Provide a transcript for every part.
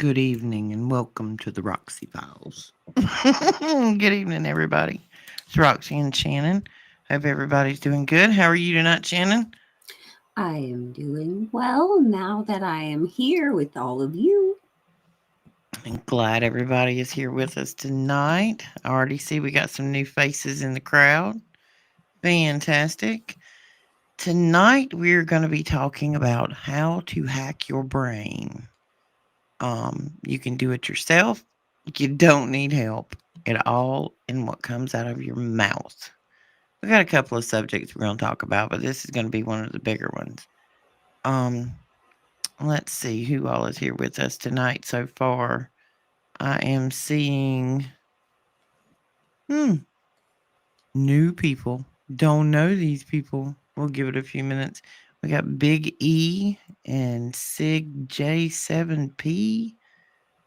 Good evening and welcome to the Roxy Files. Good evening, everybody. It's Roxy and Shannon. Hope everybody's doing good. How are you tonight, Shannon? I am doing well now that I am here with all of you. I'm glad everybody is here with us tonight. I already see we got some new faces in the crowd. Fantastic. Tonight we're going to be talking about how to hack your brain. You can do it yourself. You don't need help at all in what comes out of your mouth. We got a couple of subjects we're going to talk about, but this is going to be one of the bigger ones. Um, let's see who all is here with us tonight so far. I am seeing hmm, new people. Don't know these people. We'll give it a few minutes. We got Big E and Sig J7P.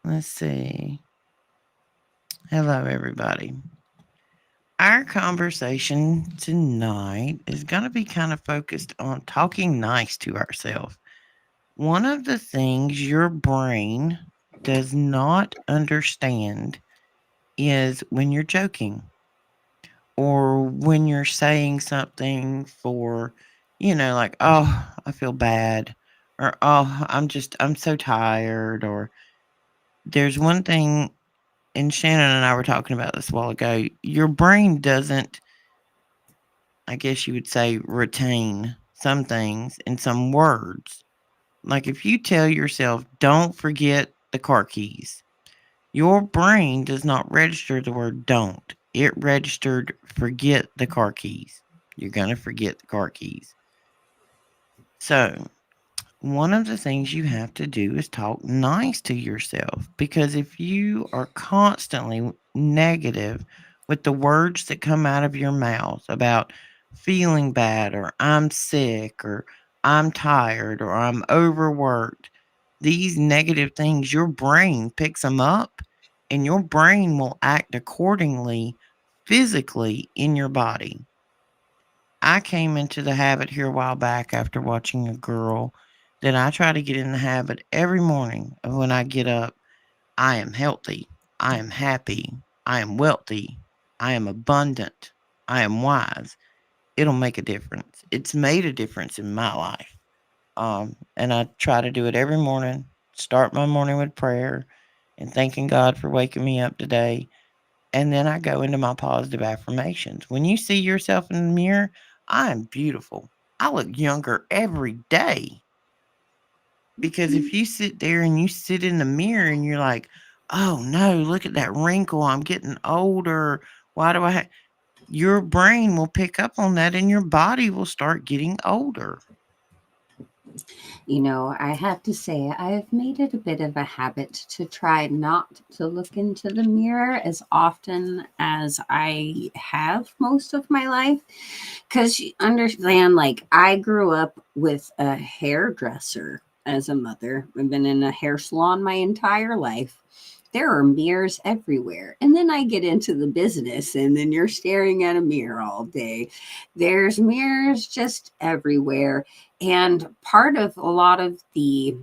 Let's see. Hello, everybody. Our conversation tonight is going to be kind of focused on talking nice to ourselves. One of the things your brain does not understand is when you're joking or when you're saying something for, like, oh, I feel bad, or oh, I'm so tired, or there's one thing, and Shannon and I were talking about this a while ago. Your brain doesn't, I guess you would say, retain some things and some words. Like if you tell yourself, don't forget the car keys, your brain does not register the word don't. It registered forget the car keys. You're going to forget the car keys. So, one of the things you have to do is talk nice to yourself, because if you are constantly negative with the words that come out of your mouth about feeling bad, or I'm sick, or I'm tired, or I'm overworked, these negative things, your brain picks them up and your brain will act accordingly physically in your body. I came into the habit here a while back after watching a girl that I try to get in the habit every morning of when I get up. I am healthy. I am happy. I am wealthy. I am abundant. I am wise. It'll make a difference. It's made a difference in my life. And I try to do it every morning. Start my morning with prayer and thanking God for waking me up today. And then I go into my positive affirmations. When you see yourself in the mirror, I am beautiful. I look younger every day. Because if you sit there and you sit in the mirror and you're like, oh no, look at that wrinkle. I'm getting older. Why do I have. Your brain will pick up on that and your body will start getting older. I have to say, I've made it a bit of a habit to try not to look into the mirror as often as I have most of my life. Because you understand, like, I grew up with a hairdresser as a mother. I've been in a hair salon my entire life. There are mirrors everywhere. And then I get into the business, and then you're staring at a mirror all day. There's mirrors just everywhere. And part of a lot of the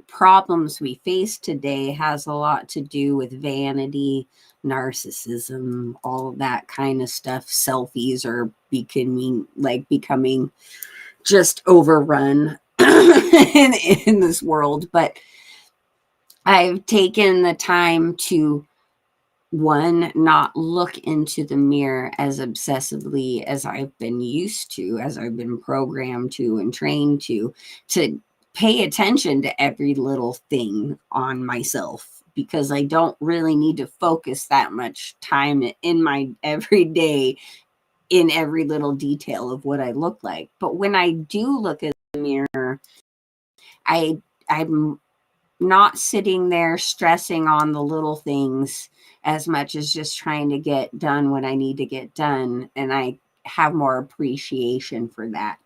problems we face today has a lot to do with vanity, narcissism, all that kind of stuff. Selfies are becoming just overrun in this world. But I've taken the time to one, not look into the mirror as obsessively as I've been used to, as I've been programmed to and trained to pay attention to every little thing on myself, because I don't really need to focus that much time in my everyday in every little detail of what I look like. But when I do look at the mirror, I I'm not sitting there stressing on the little things as much as just trying to get done what I need to get done. And I have more appreciation for that.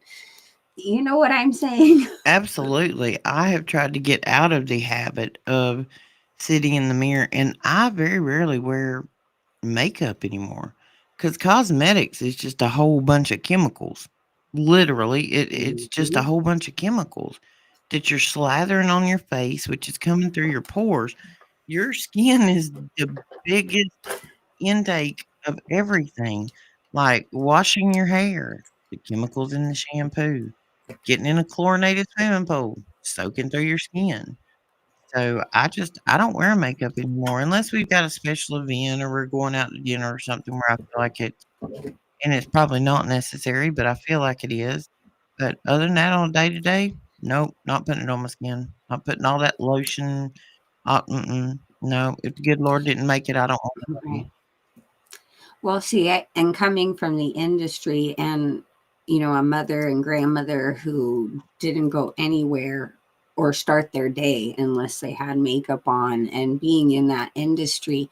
You know what I'm saying? Absolutely. I have tried to get out of the habit of sitting in the mirror, and I very rarely wear makeup anymore because cosmetics is just a whole bunch of chemicals. Literally, it's just a Mhm. whole bunch of chemicals. that you're slathering on your face, which is coming through your pores, your skin is the biggest intake of everything, like washing your hair, the chemicals in the shampoo, getting in a chlorinated swimming pool, soaking through your skin. So I don't wear makeup anymore unless we've got a special event or we're going out to dinner or something where I feel like it, and it's probably not necessary, but I feel like it is. But other than that, on a day to day, nope, not putting it on my skin. Not putting all that lotion. No, if the good Lord didn't make it, I don't want it to. Right. Well, see, and coming from the industry and, a mother and grandmother who didn't go anywhere or start their day unless they had makeup on, and being in that industry,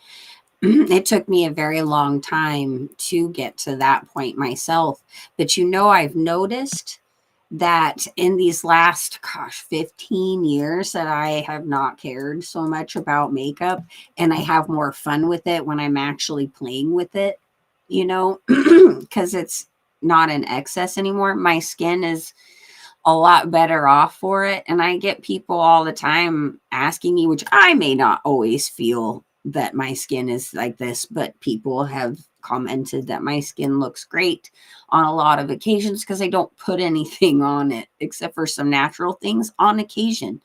it took me a very long time to get to that point myself. But I've noticed that in these last 15 years that I have not cared so much about makeup, and I have more fun with it when I'm actually playing with it, because it's not in excess anymore. My skin is a lot better off for it. And I get people all the time asking me, which I may not always feel that my skin is like this, but people have commented that my skin looks great on a lot of occasions because I don't put anything on it except for some natural things on occasion.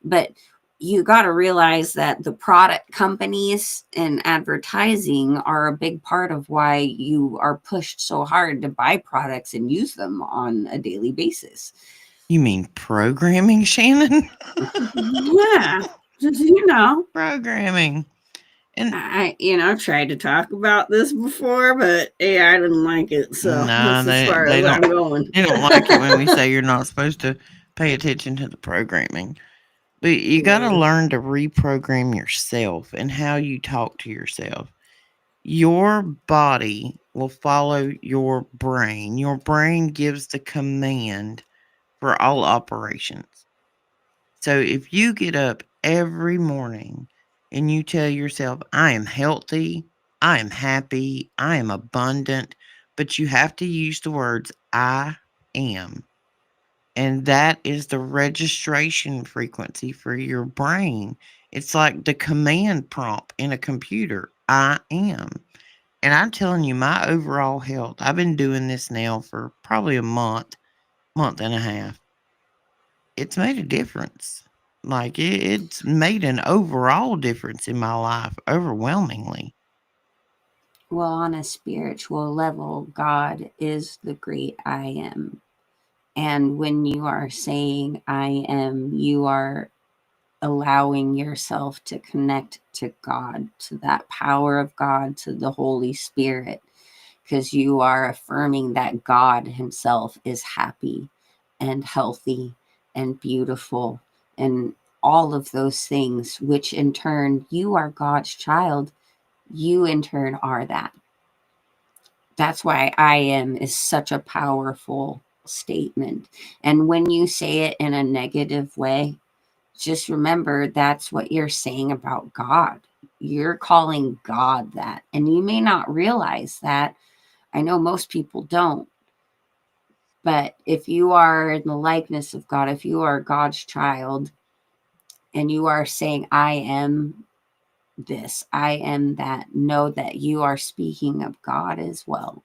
But you got to realize that the product companies and advertising are a big part of why you are pushed so hard to buy products and use them on a daily basis. You mean programming, Shannon? Yeah, Programming. And I've tried to talk about this before, but AI didn't like it, so nah, that's as far as I'm going. they don't like it when we say you're not supposed to pay attention to the programming. But you got to Yeah. learn to reprogram yourself and how you talk to yourself. Your body will follow your brain. Your brain gives the command for all operations. So if you get up every morning and you tell yourself, I am healthy, I am happy, I am abundant, but you have to use the words I am. And that is the registration frequency for your brain. It's like the command prompt in a computer I am. And I'm telling you, my overall health, I've been doing this now for probably a month and a half. It's made a difference. Like it's made an overall difference in my life overwhelmingly. Well, on a spiritual level, God is the great I am. And when you are saying I am, you are allowing yourself to connect to God, to that power of God, to the Holy Spirit, because you are affirming that God Himself is happy and healthy and beautiful and all of those things, which in turn, you are God's child. You in turn are that. That's why I am is such a powerful statement. And when you say it in a negative way, just remember that's what you're saying about God. You're calling God that. And you may not realize that. I know most people don't. But if you are in the likeness of God, if you are God's child and you are saying, I am this, I am that, know that you are speaking of God as well.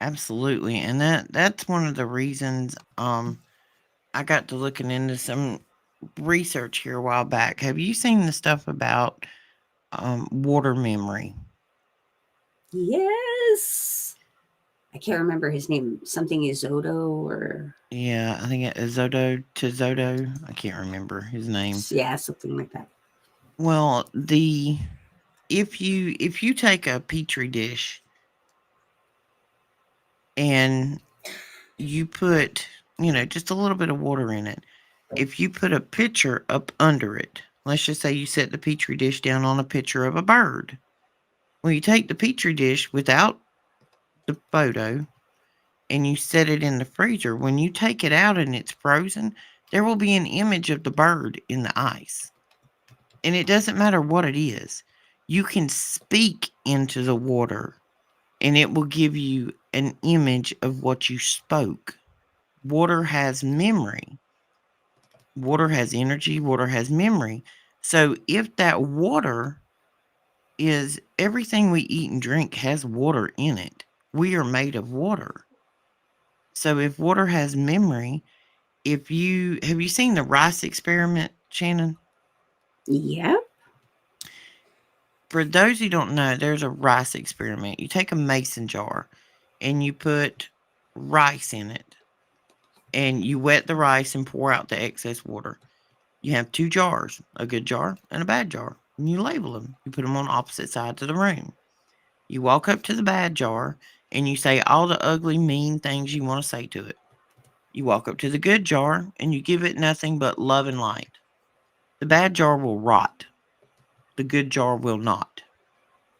Absolutely. And that's one of the reasons I got to looking into some research here a while back. Have you seen the stuff about water memory? Yes. I can't remember his name. Something Isoto or Yeah, I think it is Zodo Zodo. I can't remember his name. yeah, something like that. Well, the if you take a petri dish and you put, just a little bit of water in it. If you put a picture up under it, let's just say you set the petri dish down on a picture of a bird. Well, you take the petri dish without the photo and you set it in the freezer. When you take it out and it's frozen, there will be an image of the bird in the ice. And it doesn't matter what it is. You can speak into the water and it will give you an image of what you spoke. Water has memory. Water has energy, water has memory. So if that water is everything we eat and drink has water in it, we are made of water. So if water has memory, if you have you seen the rice experiment, Shannon? Yep. For those who don't know, there's a rice experiment. You take a mason jar and you put rice in it and you wet the rice and pour out the excess water. You have two jars, a good jar and a bad jar, and you label them. You put them on opposite sides of the room. You walk up to the bad jar and you say all the ugly, mean things you want to say to it. You walk up to the good jar and you give it nothing but love and light. The bad jar will rot, the good jar will not.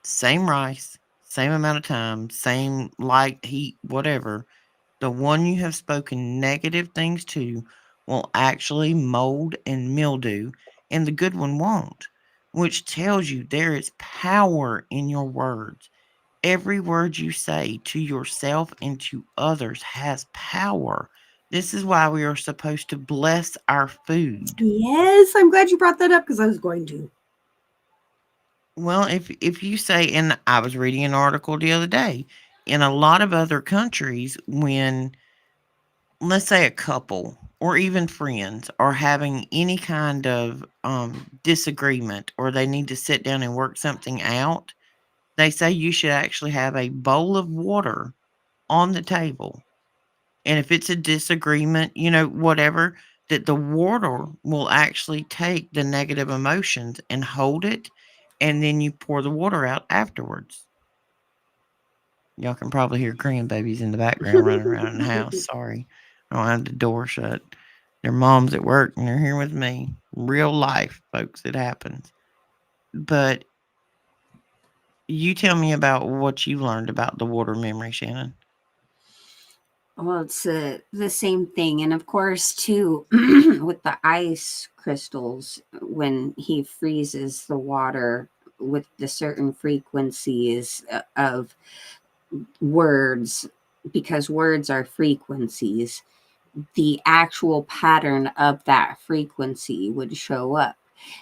Same rice, same amount of time, same light, heat, whatever. The one you have spoken negative things to will actually mold and mildew, and the good one won't, which tells you there is power in your words. Every word you say to yourself and to others has power. This is why we are supposed to bless our food. Yes, I'm glad you brought that up because I was going to. Well, if you say, and I was reading an article the other day, in a lot of other countries, when let's say a couple or even friends are having any kind of disagreement or they need to sit down and work something out, they say you should actually have a bowl of water on the table. And if it's a disagreement, whatever, that the water will actually take the negative emotions and hold it, and then you pour the water out afterwards. Y'all can probably hear grandbabies in the background running around in the house. Sorry. I don't have the door shut. Their mom's at work and they're here with me. Real life, folks, it happens. But you tell me about what you learned about the water memory, Shannon. Well, it's the same thing. And of course, too, with the ice crystals, when he freezes the water with the certain frequencies of words, because words are frequencies, the actual pattern of that frequency would show up.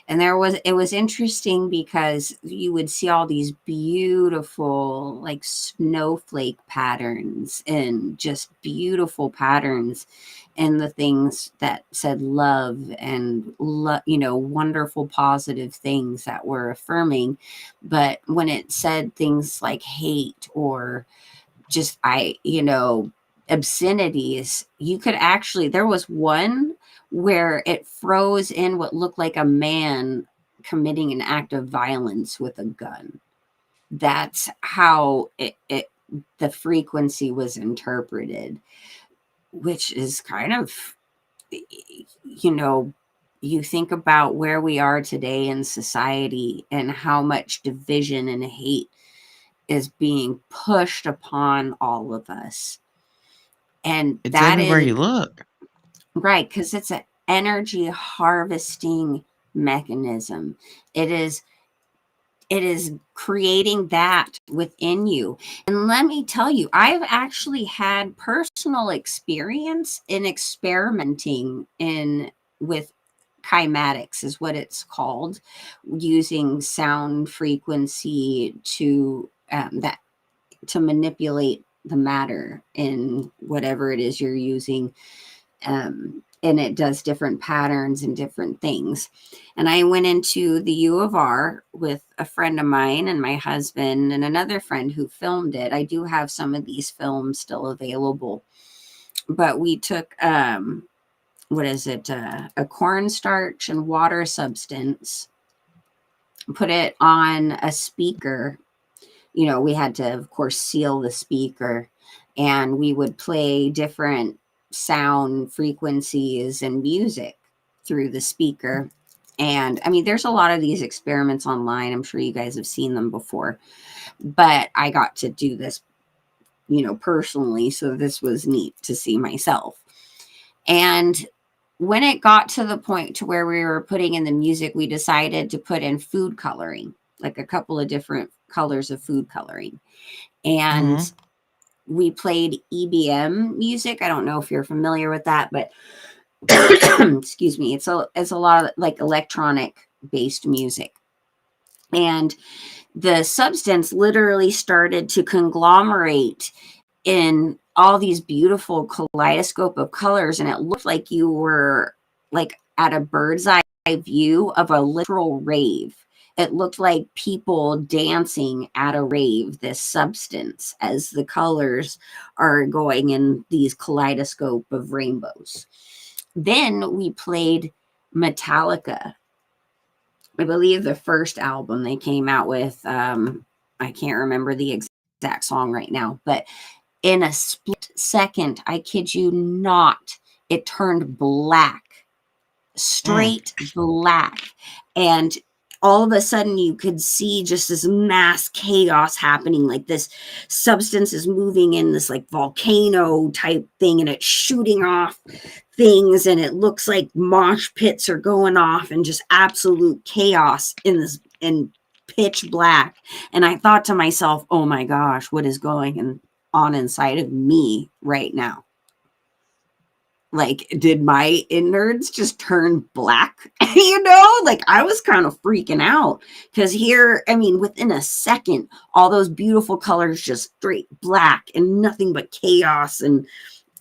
And it was interesting because you would see all these beautiful like snowflake patterns and just beautiful patterns and the things that said love and wonderful positive things that were affirming. But when it said things like hate or just obscenities, you could actually, there was one where it froze in what looked like a man committing an act of violence with a gun. That's how the frequency was interpreted, which is kind of, you know, you think about where we are today in society and how much division and hate is being pushed upon all of us. And It's that everywhere is you look. right, because it's an energy harvesting mechanism. It is it is creating that within you. And let me tell you, I've actually had personal experience in experimenting in with kymatics is what it's called, using sound frequency to that to manipulate the matter in whatever it is you're using. And it does different patterns and different things. And I went into the U of R with a friend of mine and my husband and another friend who filmed it. I do have some of these films still available. But we took what is it? A cornstarch and water substance, put it on a speaker. We had to, of course, seal the speaker, and we would play different sound frequencies and music through the speaker. And I mean, there's a lot of these experiments online. I'm sure you guys have seen them before, but I got to do this, personally. So this was neat to see myself. And when it got to the point to where we were putting in the music, we decided to put in food coloring, like a couple of different colors of food coloring. And Hmm. we played EBM music. I don't know if you're familiar with that, but Excuse me. It's a lot of like electronic based music. And the substance literally started to conglomerate in all these beautiful kaleidoscope of colors, and it looked like you were like at a bird's eye view of a literal rave. It looked like people dancing at a rave, this substance, as the colors are going in these kaleidoscope of rainbows. Then we played Metallica. I believe the first album they came out with. I can't remember the exact song right now, but in a split second, I kid you not, it turned black, Mm. straight black. And all of a sudden, you could see just this mass chaos happening. Like this substance is moving in this like volcano type thing, and it's shooting off things, and it looks like mosh pits are going off, and just absolute chaos in this in pitch black. And I thought to myself, oh my gosh, what is on inside of me right now? Like, did my innards just turn black? Like I was kind of freaking out because here, I mean, within a second, all those beautiful colors just straight black and nothing but chaos. And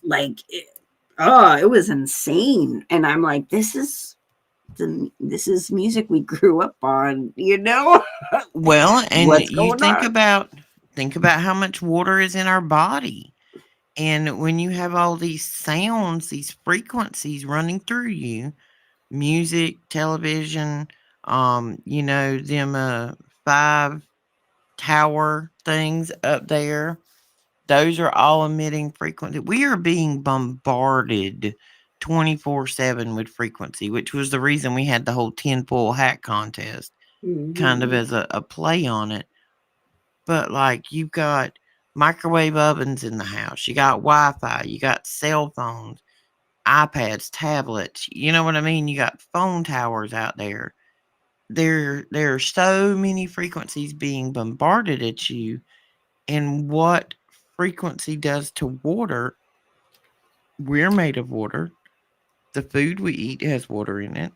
like, it was insane. And I'm like, this is music we grew up on. Well, and What's you going on? think about how much water is in our body. And when you have all these sounds, these frequencies running through you, music, television, them 5 tower things up there, those are all emitting frequency. We are being bombarded 24/7 with frequency, which was the reason we had the whole tinfoil hat contest, kind of Mm-hmm. as a play on it. But like you've got microwave ovens in the house, you got Wi-Fi, you got cell phones, iPads, tablets, you know what I mean? You got phone towers out there. There are so many frequencies being bombarded at you, and what frequency does to water, we're made of water. The food we eat has water in it.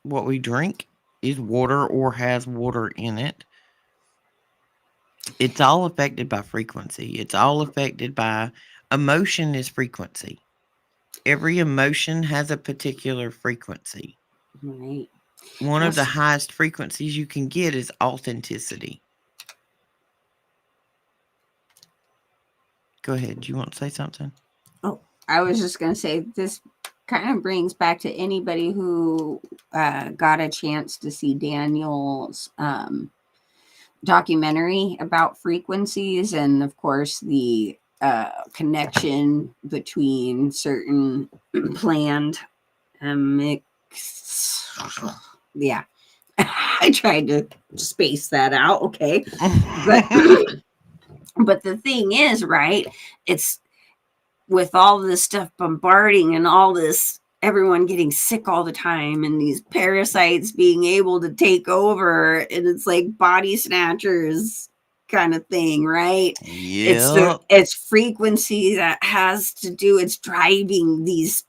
What we drink is water or has water in it. It's all affected by frequency. It's all affected by emotion is frequency. Every emotion has a particular frequency. Right. One of the Yes. highest frequencies you can get is authenticity. Go ahead. Do you want to say something? Oh, I was just going to say this kind of brings back to anybody who got a chance to see Daniel's documentary about frequencies, and of course the connection between certain planned mix. Yeah, I tried to space that out. Okay, but but the thing is, right? It's with all this stuff bombarding and all this everyone getting sick all the time and these parasites being able to take over, and it's like body snatchers kind of thing, right? Yep. It's frequency that has to do, it's driving these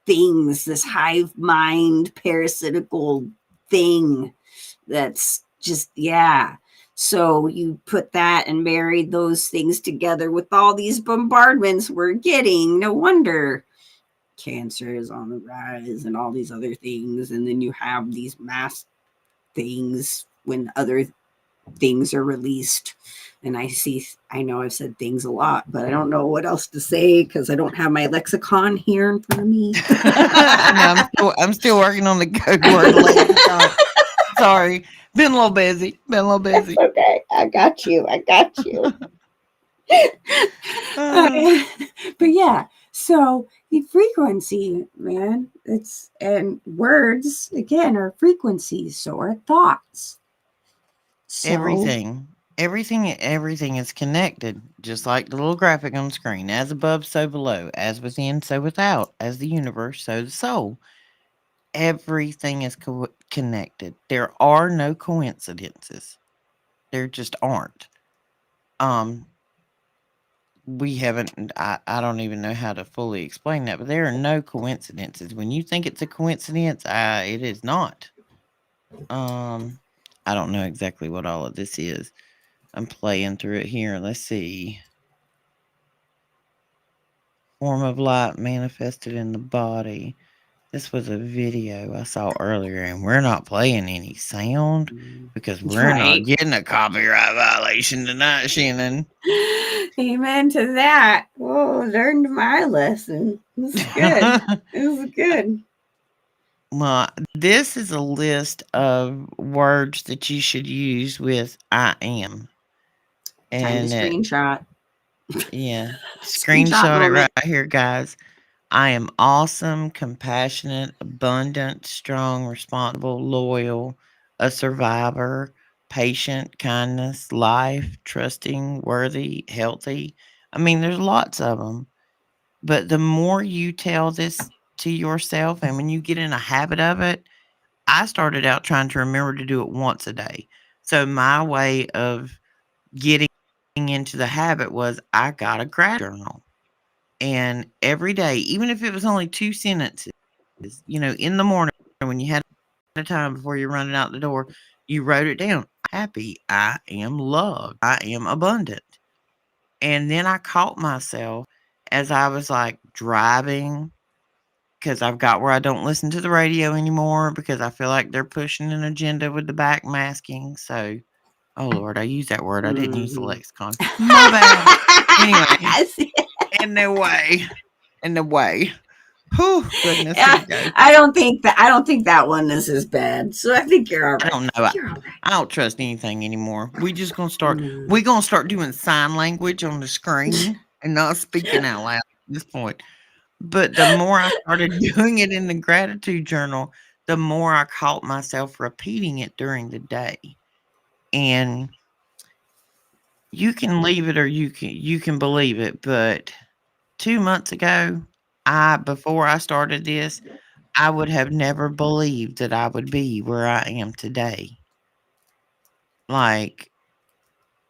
things, this hive mind parasitical thing that's just, yeah. So you put that and married those things together with all these bombardments we're getting. No wonder cancer is on the rise and all these other things. And then you have these mass things when other things are released. And I know I've said things a lot, but I don't know what else to say because I don't have my lexicon here in front of me. And I'm still working on the code word lexicon. Sorry. Been a little busy. Been a little That's busy. okay. I got you. I got you. Uh, Uh, but yeah, so the frequency, man, it's, and words again are frequencies, so are thoughts. So, everything is connected, just like the little graphic on the screen. As above, so below. As within, so without. As the universe, so the soul. Everything is connected. There are no coincidences. There just aren't. Um, we haven't, I don't even know how to fully explain that, but there are no coincidences. When you think it's a coincidence, it is not. Um, I don't know exactly what all of this is. I'm playing through it here. Let's see. Form of light manifested in the body. This was a video I saw earlier, and we're not playing any sound because we're not Right. getting a copyright violation tonight, Shannon. Amen to that. Oh, learned my lesson. This is good. This is good. Well, this is a list of words that you should use with I am. Time to And screenshot. yeah, Screenshot screenshot it right moment. here, guys. I am awesome, compassionate, abundant, strong, responsible, loyal, a survivor, patient, kindness, life, trusting, worthy, healthy. I mean, there's lots of them. But the more you tell this to yourself, and when you get in a habit of it, I started out trying to remember to do it once a day. So my way of getting into the habit was I got a gratitude journal. And every day, even if it was only 2 sentences, in the morning when you had a time before you're running out the door, you wrote it down. Happy, I am loved, I am abundant. And then I caught myself as I was like driving because I've got where I don't listen to the radio anymore because I feel like they're pushing an agenda with the backmasking. So, oh Lord, I used that word. I didn't use the Mhm. lexicon. My bad. Anyway, in the way, in the way. Whew, goodness, here Yeah, we go. I don't think that one is as bad. So I think you're all I right. don't know. You're all right. I don't trust anything anymore. We just gonna start. Mm. We gonna start doing sign language on the screen and not speaking out loud at this point. But the more I started doing it in the gratitude journal, the more I caught myself repeating it during the day. And you can leave it or you can believe it, but 2 months ago, I before I started this, I would have never believed that I would be where I am today. Like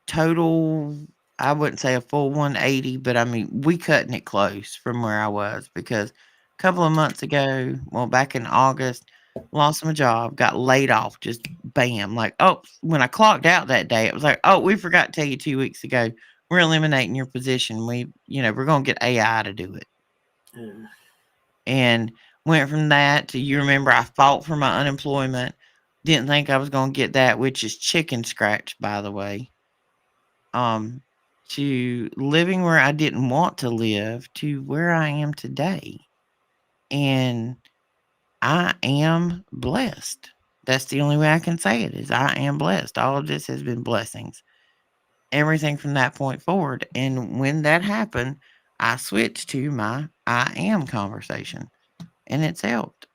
total, I wouldn't say a full 180, but I mean, we cutting it close from where I was because a couple of months ago, well, back in August, lost my job, got laid off, just bam. Like, oh, when I clocked out that day, it was like, oh, we forgot to tell you 2 weeks ago, we're eliminating your position. We're going to get AI to do it. And went from that to, you remember, I fought for my unemployment. Didn't think I was going to get that, which is chicken scratch, by the way. um, to living where I didn't want to live to where I am today. And I am blessed. That's the only way I can say it is I am blessed. All of this has been blessings. Everything from that point forward. And when that happened, I switched to my I am conversation. And it's helped.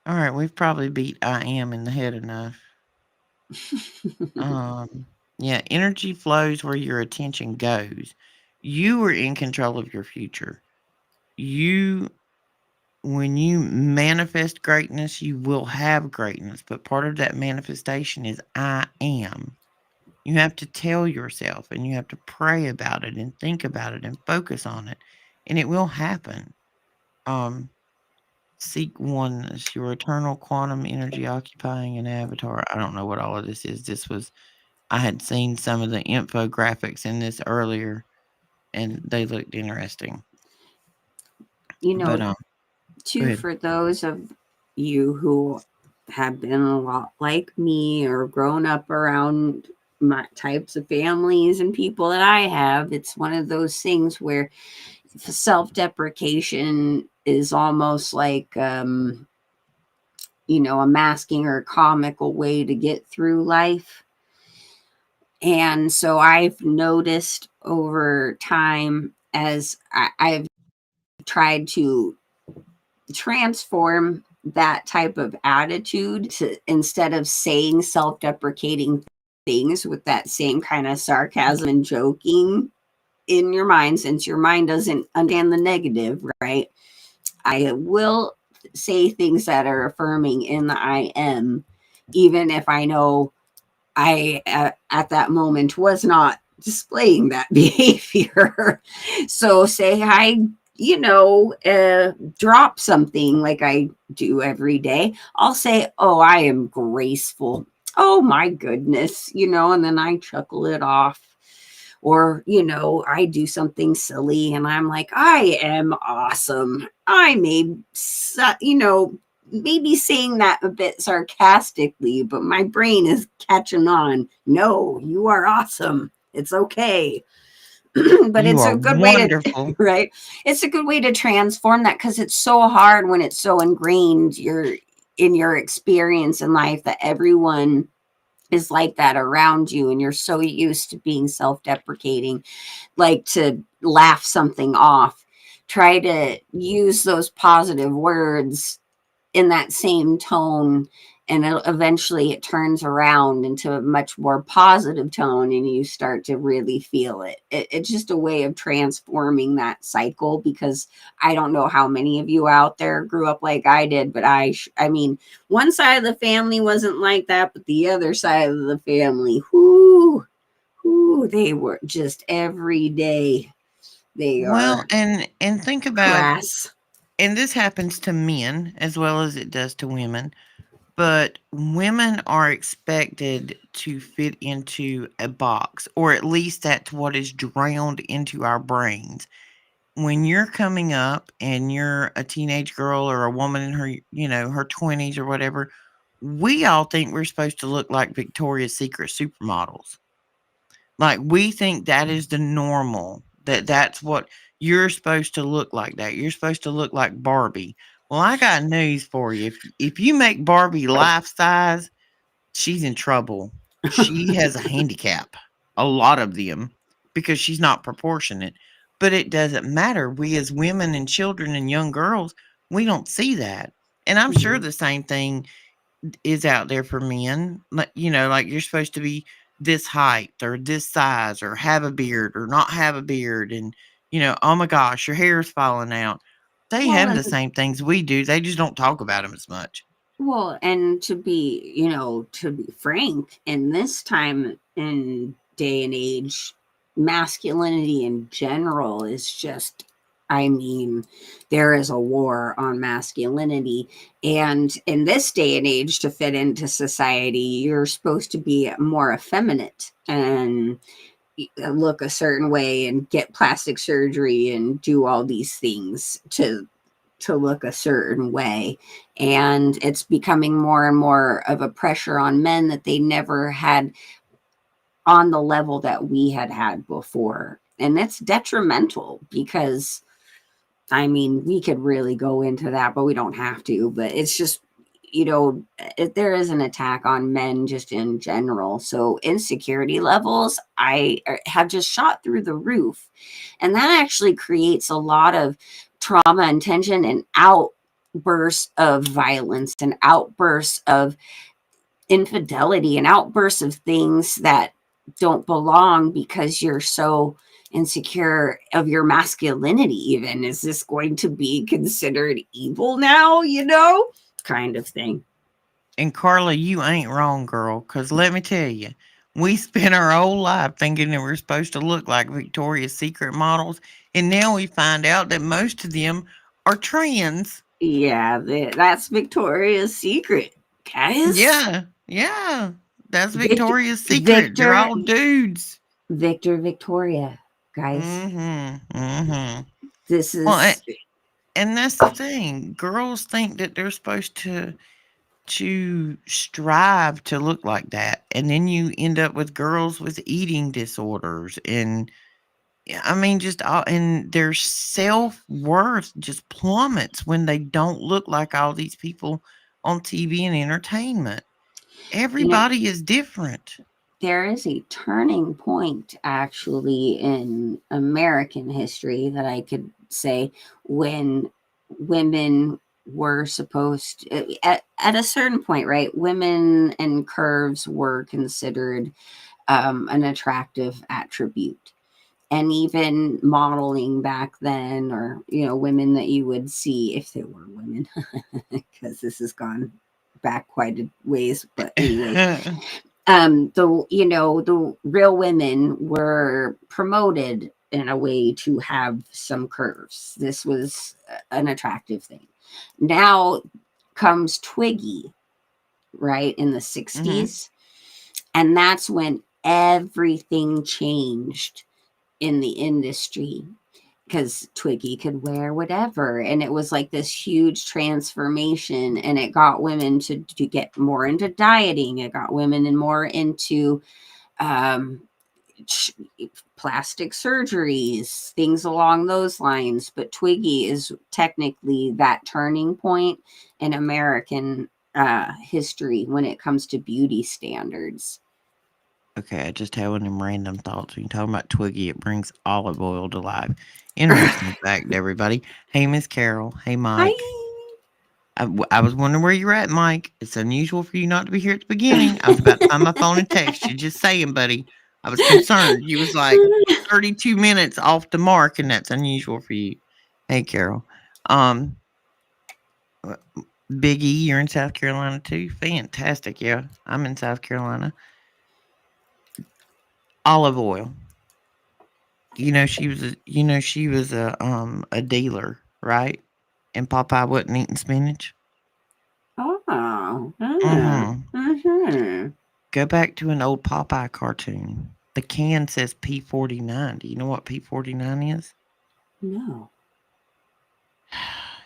All right, we've probably beat I am in the head enough. Um, yeah, energy flows where your attention goes. You are in control of your future. You, when you manifest greatness, you will have greatness. But part of that manifestation is I am. You have to tell yourself and you have to pray about it and think about it and focus on it, and it will happen. Um, Seek oneness, your eternal quantum energy occupying an avatar. I don't know what all of this is. I had seen some of the infographics in this earlier, and they looked interesting. You But know, go too, ahead. for those of you who have been a lot like me or grown up around my types of families and people that I have, it's one of those things where self-deprecation is almost like a masking or a comical way to get through life. And so I've noticed over time as I've tried to transform that type of attitude to, instead of saying self-deprecating things with that same kind of sarcasm and joking in your mind, since your mind doesn't understand the negative, right? I will say things that are affirming in the I am, even if I know I at that moment was not displaying that behavior. So say I, drop something like I do every day. I'll say, "Oh, I am graceful." Oh my goodness, and then I chuckle it off. Or, I do something silly and I'm like, "I am awesome." I may, maybe saying that a bit sarcastically, but my brain is catching on. No, you are awesome. It's okay. But You it's are a good way to, wonderful. right? It's a good way to transform that because it's so hard when it's so ingrained in your experience in life that everyone is like that around you and you're so used to being self-deprecating, like to laugh something off. Try to use those positive words in that same tone, and eventually it turns around into a much more positive tone and you start to really feel it's just a way of transforming that cycle, because I don't know how many of you out there grew up like I did, but I mean, one side of the family wasn't like that, but the other side of the family, whoo, they were just every day they Well, are and think about, crass. and this happens to men as well as it does to women, but women are expected to fit into a box, or at least that's what is drowned into our brains. When you're coming up and you're a teenage girl or a woman in her, her 20s or whatever, we all think we're supposed to look like Victoria's Secret supermodels. Like, we think that is the normal, that's what you're supposed to look like that. You're supposed to look like Barbie. Well, I got news for you. If you make Barbie life size, she's in trouble. She has a handicap, a lot of them, because she's not proportionate. But it doesn't matter. We as women and children and young girls, we don't see that. And I'm sure Mhm. the same thing is out there for men. Like you're supposed to be this height or this size or have a beard or not have a beard. And, oh my gosh, your hair is falling out. They Well, have the and same things we do. They just don't talk about them as much. and to be frank, in this time and day and age, masculinity in general is just, I mean, there is a war on masculinity. And in this day and age, to fit into society, you're supposed to be more effeminate and look a certain way and get plastic surgery and do all these things to look a certain way. And it's becoming more and more of a pressure on men that they never had on the level that we had before. And it's detrimental because, I mean, we could really go into that, but we don't have to. But it's just, there is an attack on men just in general. So insecurity levels, have just shot through the roof. And that actually creates a lot of trauma and tension and outbursts of violence and outbursts of infidelity and outbursts of things that don't belong because you're so insecure of your masculinity. Even, is this going to be considered evil now, kind of thing. And Carla, you ain't wrong, girl, because let me tell you, we spent our whole life thinking that we're supposed to look like Victoria's Secret models, and now we find out that most of them are trans. Yeah, that's Victoria's Secret, guys. Yeah, yeah, that's Victor Victoria's Secret. They're Victor all dudes. Victoria, guys. Mm-hmm. Mm-hmm. This Well, is and that's the thing. Girls think that they're supposed to strive to look like that, and then you end up with girls with eating disorders, and yeah, I mean, just all, and their self-worth just plummets when they don't look like all these people on TV and entertainment. you know Everybody is different. there is a turning point actually in American history that I could say, when women were supposed to, at a certain point, right? Women and curves were considered an attractive attribute. And even modeling back then, or, women that you would see if there were women, because this has gone back quite a ways. But anyway, The real women were promoted in a way to have some curves. This was an attractive thing. Now comes Twiggy, right, in the Mm-hmm. 60s, and that's when everything changed in the industry, because Twiggy could wear whatever. And it was like this huge transformation. And it got women to get more into dieting. It got women and more into um, plastic surgeries, things along those lines. But Twiggy is technically that turning point in American history when it comes to beauty standards. Okay, I just had one of them random thoughts. When you talk about Twiggy, it brings olive oil to life. Interesting fact, everybody. Hey, Miss Carol. Hey, Hi. Mike. I was wondering where you're at, Mike. It's unusual for you not to be here at the beginning. I was about to find my phone and text you. Just saying, buddy. I was concerned. You was like 32 minutes off the mark, and that's unusual for you. Hey, Carol. Um, uh, Big E, you're in South Carolina too. Fantastic. Yeah, I'm in South Carolina. Olive oil. You know she was a dealer, right? And Popeye wasn't eating spinach. Oh, Mhm. mm-hmm. Go back to an old Popeye cartoon. The can says P49. Do you know what P49 is? No.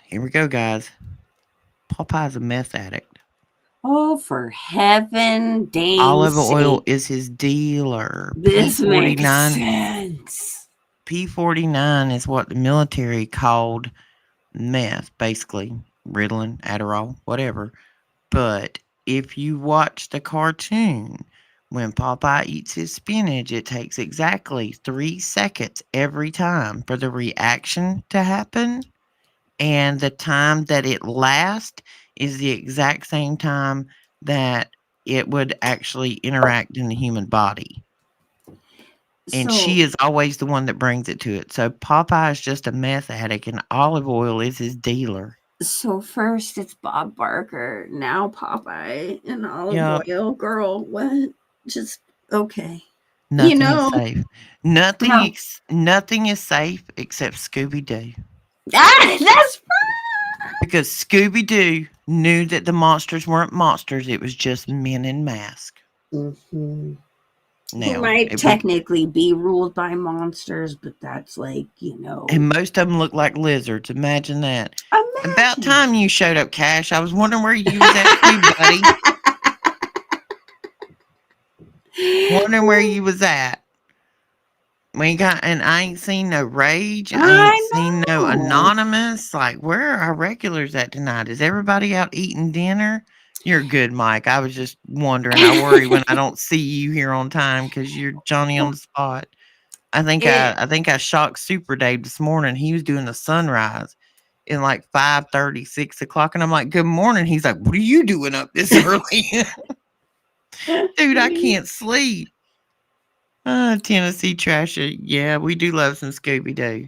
Here we go, guys. Popeye's a meth addict. Oh, for heaven dang Olive oil sake. is his dealer. This makes sense. P49 is what the military called meth, basically. Ritalin, Adderall, whatever. But if you watch the cartoon, when Popeye eats his spinach, it takes exactly 3 seconds every time for the reaction to happen. And the time that it lasts is the exact same time that it would actually interact in the human body. And So, she is always the one that brings it to it. So Popeye is just a meth addict, and olive oil is his dealer. so first it's Bob Barker, now Popeye and olive Yup. oil. Girl, what? Just okay. You Nothing is know, safe. no. Nothing is safe except Scooby Doo. That's Because Scooby Doo knew that the monsters weren't monsters, it was just men in masks. hmm who Now, might it would technically be ruled by monsters, but that's like, and most of them look like lizards. Imagine that. About imagine. time you showed up, Cash. I was wondering where you was at too, buddy. Wondering where you was at. We got, and I ain't seen no Rage. I ain't I seen no know. Anonymous. Like, where are our regulars at tonight? Is everybody out eating dinner? You're good, Mike. I was just wondering. I worry when I don't see you here on time because you're Johnny on the spot. it I think I shocked Super Dave this morning. He was doing the sunrise in like 5:30, 6 o'clock, and I'm like, "Good morning." He's like, "What are you doing up this early, dude? I can't sleep." Tennessee Trasher. Yeah, we do love some Scooby Doo.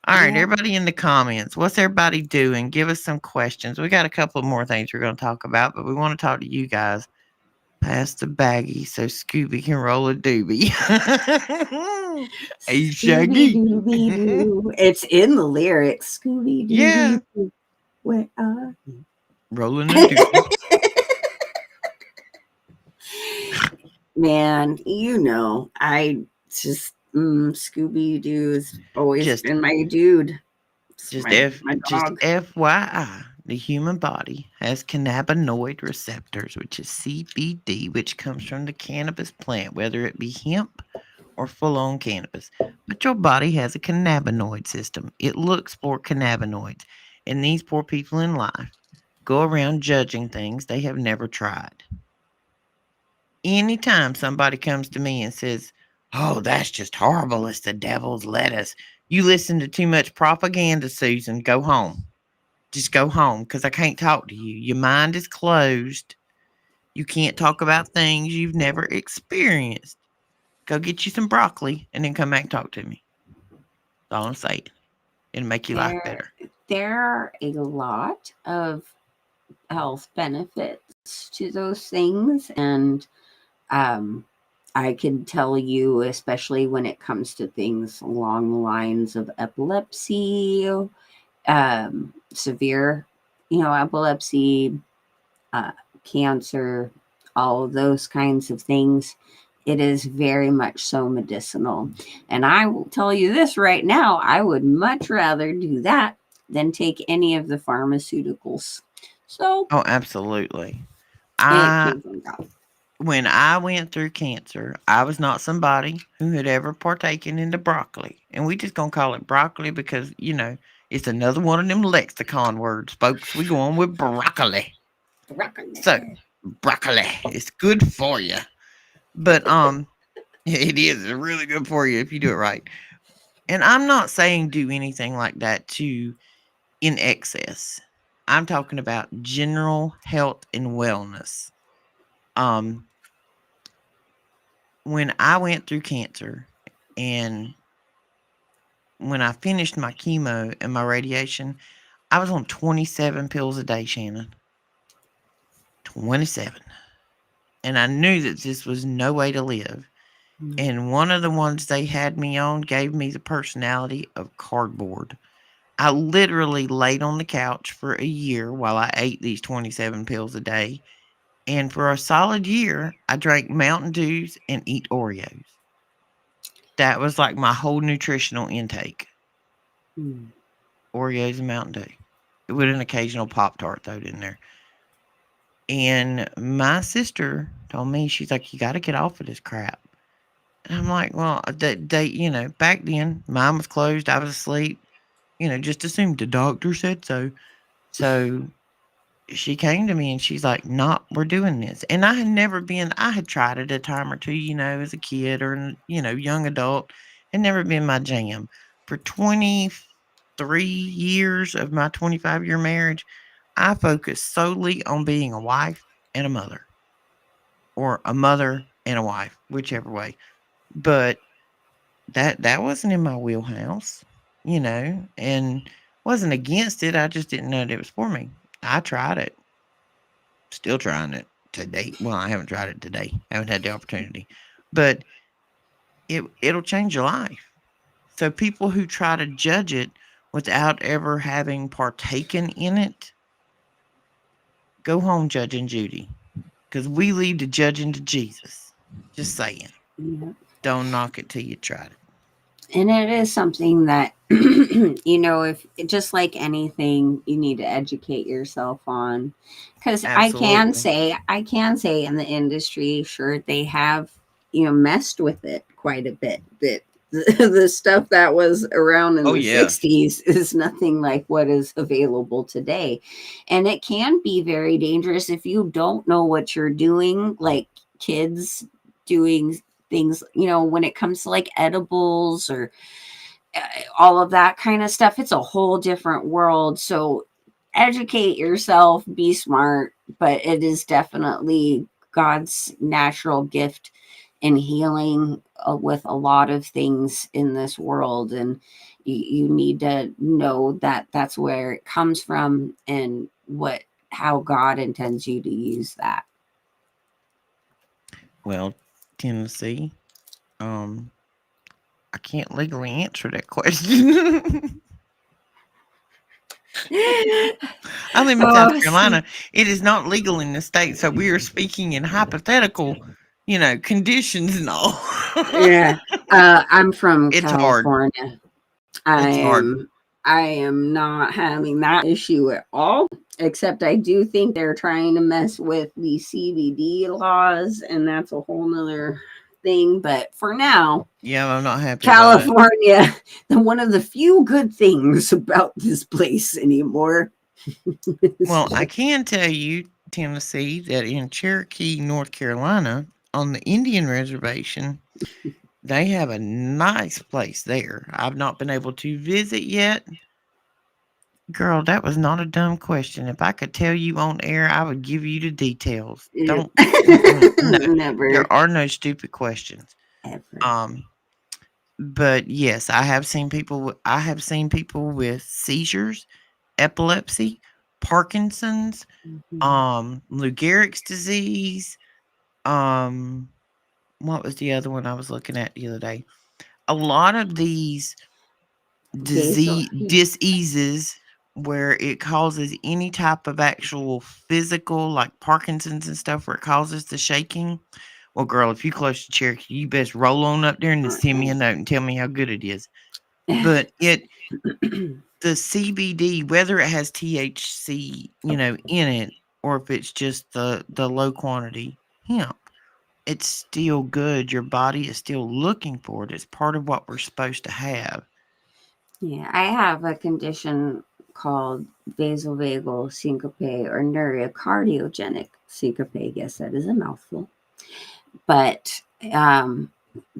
All right, yeah. everybody in the comments, what's everybody doing? Give us some questions. We got a couple more things we're going to talk about, but we want to talk to you guys. Pass the baggie so Scooby can roll a doobie. Hey, Scooby Shaggy. Dooby Doo. It's in the lyrics. Scooby Yeah, Dooby Doo. Where are rolling a you? doobie. Man, I just Scooby Doo's always Just been my dude. It's Just my just dog. FYI, the human body has cannabinoid receptors, which is CBD, which comes from the cannabis plant, whether it be hemp or full on cannabis. But your body has a cannabinoid system. It looks for cannabinoids. And these poor people in life go around judging things they have never tried. Anytime somebody comes to me and says, "Oh, that's just horrible. It's the devil's lettuce." You listen to too much propaganda, Susan. Go home. Just go home because I can't talk to you. Your mind is closed. You can't talk about things you've never experienced. Go get you some broccoli and then come back and talk to me. That's all I'm saying. It'll make your life There better. there are a lot of health benefits to those things, and Um, I can tell you, especially when it comes to things along the lines of epilepsy, severe, epilepsy, uh, cancer, all of those kinds of things. It is very much so medicinal. And I will tell you this right now, I would much rather do that than take any of the pharmaceuticals. So Oh, absolutely. it I came from God. When I went through cancer, I was not somebody who had ever partaken into broccoli. And we just gonna call it broccoli because, it's another one of them lexicon words, folks. We go on with broccoli. So, broccoli is good for you. But it is really good for you if you do it right. And I'm not saying do anything like that to in excess. I'm talking about general health and wellness. Um when I went through cancer and when I finished my chemo and my radiation, I was on 27 pills a day, Shannon. 27. And I knew that this was no way to live. And one of the ones they had me on gave me the personality of cardboard. I literally laid on the couch for a year while I ate these 27 pills a day. And for a solid year, I drank Mountain Dews and eat Oreos. That was like my whole nutritional intake. Mm. Oreos and Mountain Dew with an occasional Pop Tart thrown in there. And my sister told me, she's like, you got to get off of this crap. And I'm like, well, back then, mine was closed. I was asleep. Just assumed the doctor said so. So she came to me and she's like, "No, we're doing this." And I had tried it a time or two, as a kid or, young adult. Had never been my jam. For 23 years of my 25-year marriage, I focused solely on being a wife and a mother, or a mother and a wife, whichever way. But that wasn't in my wheelhouse, and wasn't against it. I just didn't know that it was for me. I tried it. Still trying it today. Well, I haven't tried it today. Haven't had the opportunity. But it'll change your life. So people who try to judge it without ever having partaken in it, go home judging Judy. Because we leave the judging to Jesus. Just saying. Yeah. Don't knock it till you tried it. And it is something that, if just like anything, you need to educate yourself on. Because Absolutely. I can say in the industry, sure, they have, messed with it quite a bit. That the stuff that was around in Oh, the yeah. 60s is nothing like what is available today. And it can be very dangerous if you don't know what you're doing, like kids doing things, when it comes to like edibles or uh, all of that kind of stuff. It's a whole different world. So educate yourself, be smart, but it is definitely God's natural gift in healing with a lot of things in this world. And you need to know that that's where it comes from and how God intends you to use that. Well, Tennessee, um, I can't legally answer that question. I live in South Oh, Carolina. It is not legal in the state, so we are speaking in hypothetical, conditions and all. yeah. I'm from It's hard. California. I It's hard. am I am not having that issue at all. Except I do think they're trying to mess with the CBD laws, and that's a whole nother thing. But for now, Yeah, I'm not happy about it. California, one of the few good things about this place anymore. Well, I can tell you, Tennessee, that in Cherokee, North Carolina, on the Indian reservation, they have a nice place there. I've not been able to visit yet. Girl, that was not a dumb question. If I could tell you on air, I would give you the details. Yep. Don't no, Never there are no stupid questions. ever. Um, but yes, I have seen people with seizures, epilepsy, Parkinson's, Mhm. Lou Gehrig's disease, um, what was the other one I was looking at the other day? A lot of these Basal. diseases where it causes any type of actual physical, like Parkinson's and stuff, where it causes the shaking. Well, girl, if you close to Cherokee, you best roll on up there and then send me a note and tell me how good it is. But the CBD, whether it has THC, in it, or if it's just the low quantity hemp, it's still good. Your body is still looking for it. It's part of what we're supposed to have. Yeah, I have a condition called vasovagal syncope or neurocardiogenic syncope. Yes, that is a mouthful. But um,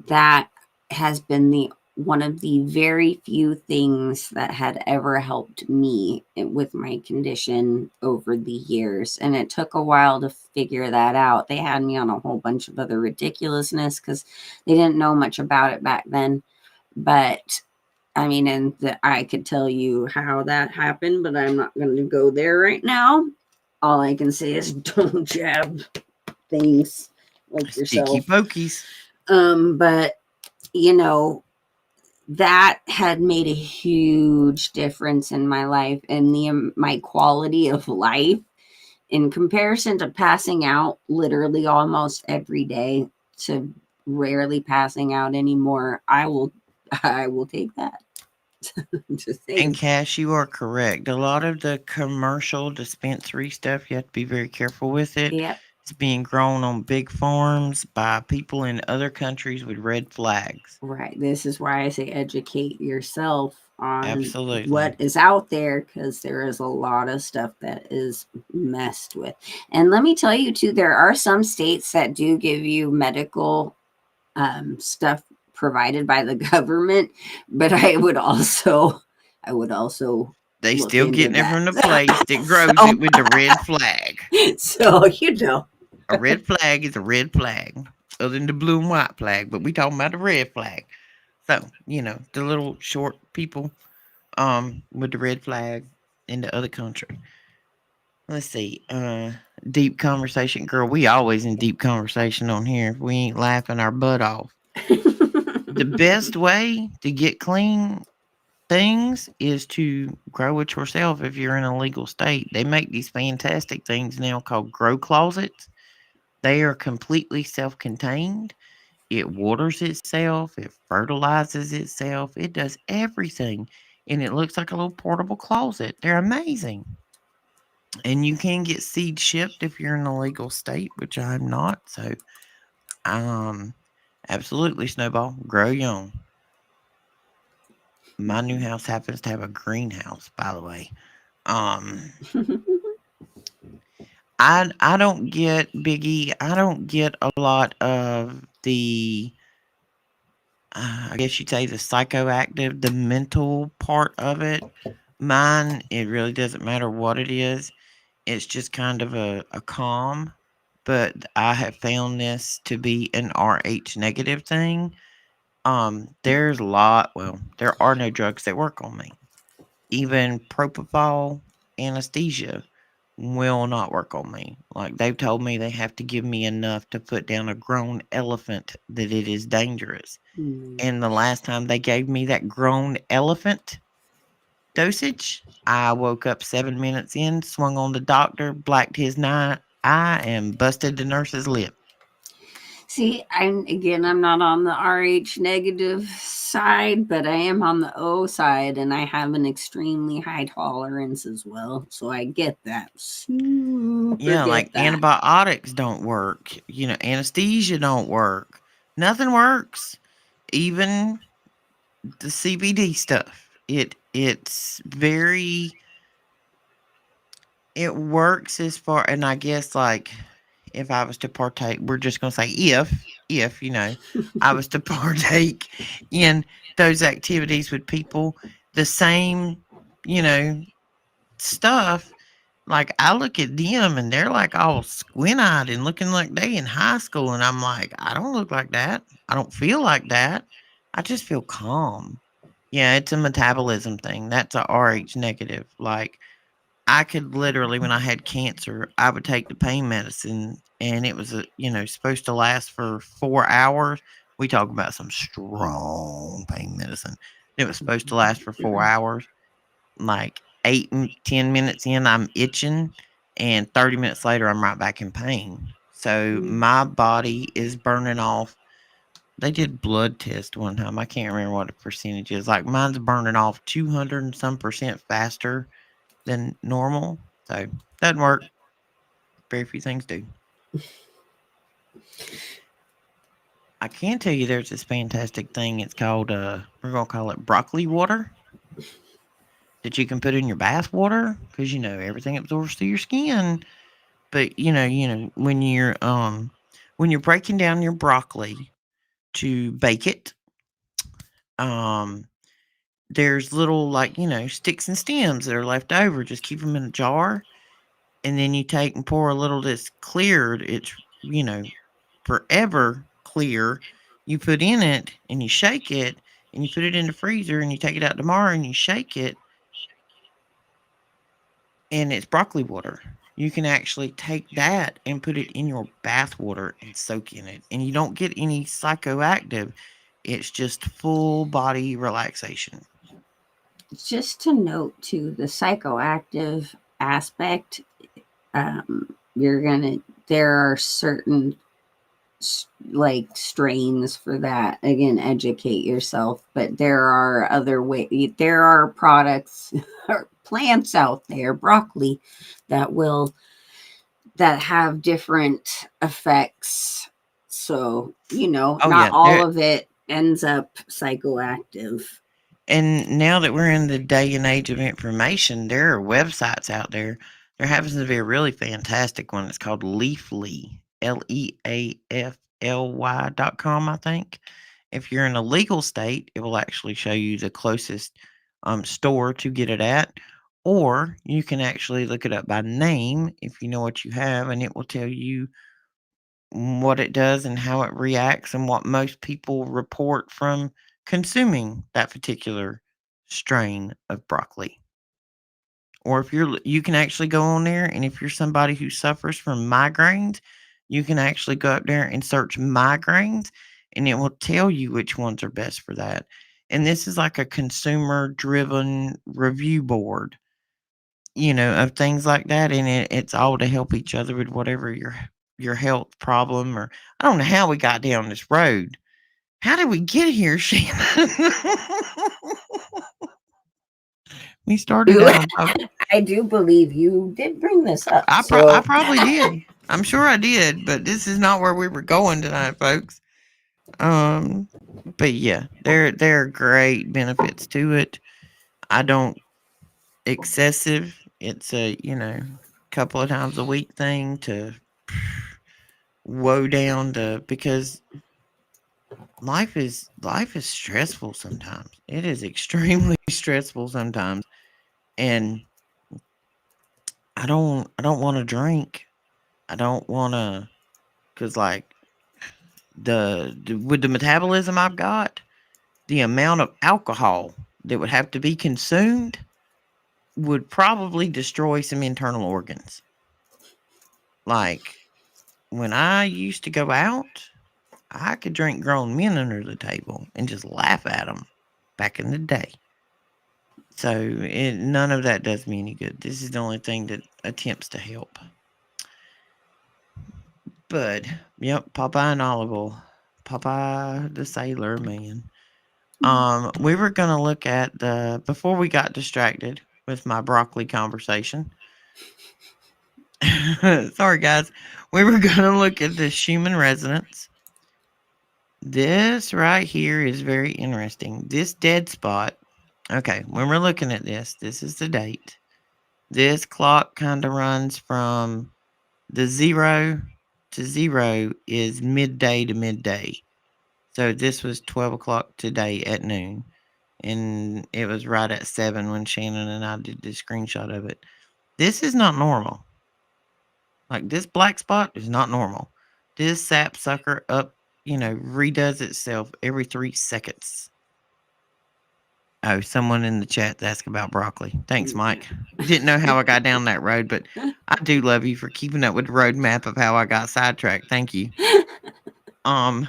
that has been the one of the very few things that had ever helped me with my condition over the years. And it took a while to figure that out. They had me on a whole bunch of other ridiculousness because they didn't know much about it back then. But I mean, I could tell you how that happened, but I'm not going to go there right now. All I can say is don't jab things like Sticky yourself. pokies. But you know, that had made a huge difference in my life and my quality of life in comparison to passing out literally almost every day to rarely passing out anymore. I will take that. Just And saying. Cash, you are correct. A lot of the commercial dispensary stuff, you have to be very careful with it. Yep. It's being grown on big farms by people in other countries with red flags. Right. This is why I say educate yourself on Absolutely. what is out there because there is a lot of stuff that is messed with. And let me tell you, too, there are some states that do give you medical stuff provided by the government, but I would also They look still into getting it that. from the place that grows so, it with the red flag. so you know. A red flag is a red flag, other than the blue and white flag. But we talking about the red flag. So the little short people, with the red flag in the other country. Let's see. Deep conversation, girl. We always in deep conversation on here. We ain't laughing our butt off. The best way to get clean things is to grow it yourself if you're in a legal state. They make these fantastic things now called grow closets. They are completely self contained. It waters itself, it fertilizes itself, it does everything. And it looks like a little portable closet. They're amazing. And you can get seed shipped if you're in a legal state, which I'm not. So, um, absolutely, Snowball, grow your own. My new house happens to have a greenhouse, by the way. Um, I don't get Biggie. I don't get a lot of the, I guess you'd say, the psychoactive, the mental part of it. Mine, it really doesn't matter what it is. It's just kind of a calm. But I have found this to be an RH negative thing. There's a lot. Well, there are no drugs that work on me. Even propofol anesthesia will not work on me. Like, they've told me they have to give me enough to put down a grown elephant that it is dangerous. Mm. And the last time they gave me that grown elephant dosage, I woke up 7 minutes in, swung on the doctor, blacked his eye, and busted the nurse's lip. See, I'm not on the RH negative side, but I am on the O side, and I have an extremely high tolerance as well. So I get that. Super Yeah, get like that. antibiotics don't work. Anesthesia don't work. Nothing works. Even the CBD stuff. It's very, it works as far, and I guess, like, if I was to partake, we're just gonna say if I was to partake in those activities with people, the same, you know, stuff. Like, I look at them and they're like all squint eyed and looking like they in high school, and I'm like, I don't look like that. I don't feel like that. I just feel calm. Yeah, it's a metabolism thing. That's a RH negative. Like, I could literally, when I had cancer, I would take the pain medicine, and it was supposed to last for 4 hours. We talk about some strong pain medicine. It was supposed to last for 4 hours. Like 10 minutes in, I'm itching, and 30 minutes later, I'm right back in pain. So my body is burning off. They did blood test one time. I can't remember what the percentage is. Like mine's burning off 200 and some percent faster than normal. So doesn't work. Very few things do. I can tell you there's this fantastic thing. It's called we're gonna call it broccoli water that you can put in your bath water because everything absorbs through your skin. But when you're breaking down your broccoli to bake it, um there's little like sticks and stems that are left over. Just keep them in a jar, and then you take and pour a little that's cleared. It's you know forever clear. You put in it and you shake it, and you put it in the freezer, and you take it out tomorrow and you shake it, and it's broccoli water. You can actually take that and put it in your bath water and soak in it, and you don't get any psychoactive. It's just full body relaxation. Just to note too, the psychoactive aspect, you're gonna, there are certain like strains for that. Again, educate yourself, but there are other there are products or plants out there, broccoli, that will, that have different effects. So, Oh not yeah, all of it ends up psychoactive. and now that we're in the day and age of information, there are websites out there. There happens to be a really fantastic one. It's called Leafly, Leafly.com, I think. If you're in a legal state, it will actually show you the closest store to get it at. Or you can actually look it up by name if you know what you have, and it will tell you what it does and how it reacts and what most people report from consuming that particular strain of broccoli. Or if you can actually go on there, and if you're somebody who suffers from migraines, you can actually go up there and search migraines, and it will tell you which ones are best for that. And this is like a consumer driven review board, of things like that, and it's all to help each other with whatever your health problem. Or I don't know how we got down this road. How did we get here, Shannon? We started out on top. I do believe you did bring this up. I So, probably did. I'm sure I did, but this is not where we were going tonight, folks. Um, but yeah, there are great benefits to it. I don't excessive. It's a couple of times a week thing to woe down to, because life is stressful sometimes. It is extremely stressful sometimes, and I don't want to drink. I don't want to, cuz like with the metabolism I've got, the amount of alcohol that would have to be consumed would probably destroy some internal organs. Like when I used to go out, I could drink grown men under the table and just laugh at them back in the day. So none of that does me any good. This is the only thing that attempts to help. But yep, Popeye and Olive Oyl. Popeye the Sailor Man. We were gonna look at the before we got distracted with my broccoli conversation. Sorry guys. We were gonna look at the Schumann resonance. This right here is very interesting. This dead spot. Okay, when we're looking at this is the date. This clock kind of runs from the 0 to 0 is midday to midday. So this was 12 o'clock today at noon. And it was right at 7 when Shannon and I did the screenshot of it. This is not normal. Like this black spot is not normal. This sapsucker redoes itself every 3 seconds. Oh, someone in the chat asked about broccoli. Thanks, Mike. Didn't know how I got down that road, but I do love you for keeping up with the roadmap of how I got sidetracked. Thank you. Um,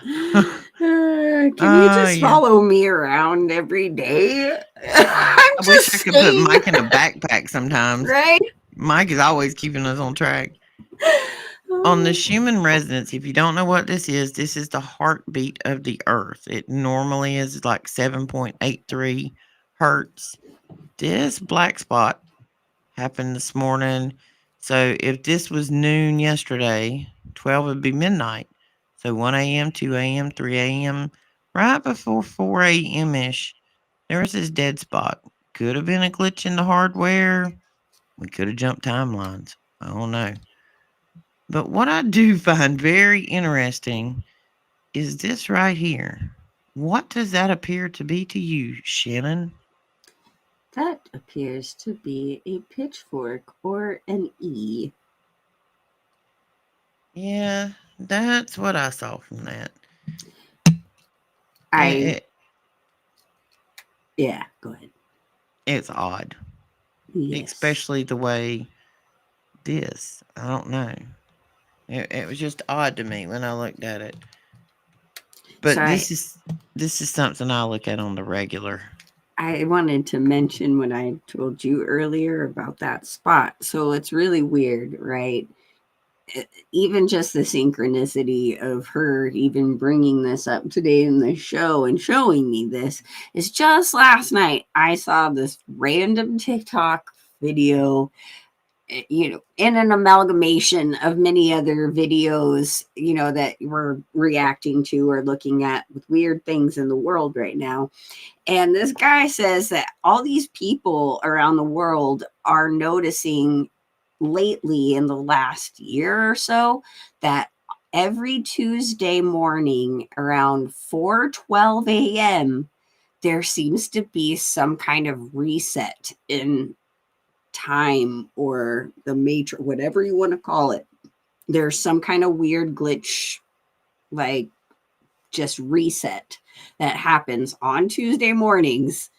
Can you just yeah. follow me around every day? I'm I wish just I could put saying, Mike in a backpack sometimes. right? Mike is always keeping us on track. On the Schumann resonance, if you don't know what this is the heartbeat of the earth. It normally is like 7.83 hertz. This black spot happened this morning. So if this was noon yesterday, 12 would be midnight. So 1 a.m., 2 a.m., 3 a.m., right before 4 a.m. ish, there was this dead spot. Could have been a glitch in the hardware. We could have jumped timelines. I don't know. But what I do find very interesting is this right here. What does that appear to be to you, Shannon? That appears to be a pitchfork or an E. Yeah, that's what I saw from that. It, I, it yeah, go ahead. it's odd, Yes. especially the way this. I don't know. It was just odd to me when I looked at it. So But this is something I look at on the regular. I wanted to mention what I told you earlier about that spot. So it's really weird, right? Even just the synchronicity of her even bringing this up today in the show and showing me this is just last night I saw this random TikTok video, in an amalgamation of many other videos, that we're reacting to or looking at with weird things in the world right now. And this guy says that all these people around the world are noticing lately in the last year or so that every Tuesday morning around 4:12 a.m. there seems to be some kind of reset in time or the matrix, whatever you want to call it. There's some kind of weird glitch, like just reset, that happens on Tuesday mornings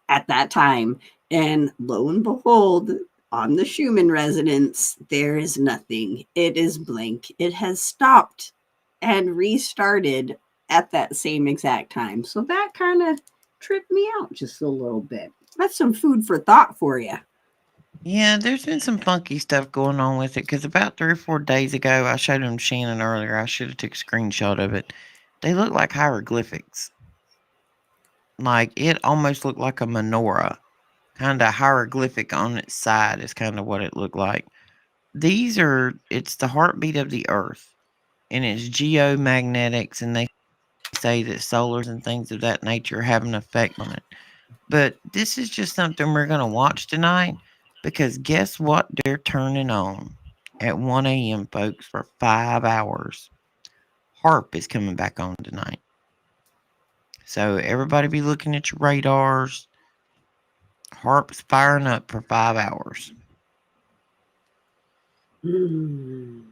at that time. And lo and behold, on the Schumann resonance, there is nothing. It is blank. It has stopped and restarted at that same exact time. So that kind of tripped me out just a little bit. That's some food for thought for you. Yeah, there's been some funky stuff going on with it because about 3 or 4 days ago, I showed him Shannon earlier. I should have took a screenshot of it. They look like hieroglyphics. Like it almost looked like a menorah, kind of hieroglyphic on its side is kind of what it looked like. It's the heartbeat of the earth and it's geomagnetics, and they say that solars and things of that nature have an effect on it. But this is just something we're going to watch tonight because guess what they're turning on at 1 a.m., folks, for 5 hours? HARP is coming back on tonight. So everybody be looking at your radars. HARP's firing up for 5 hours. Mm.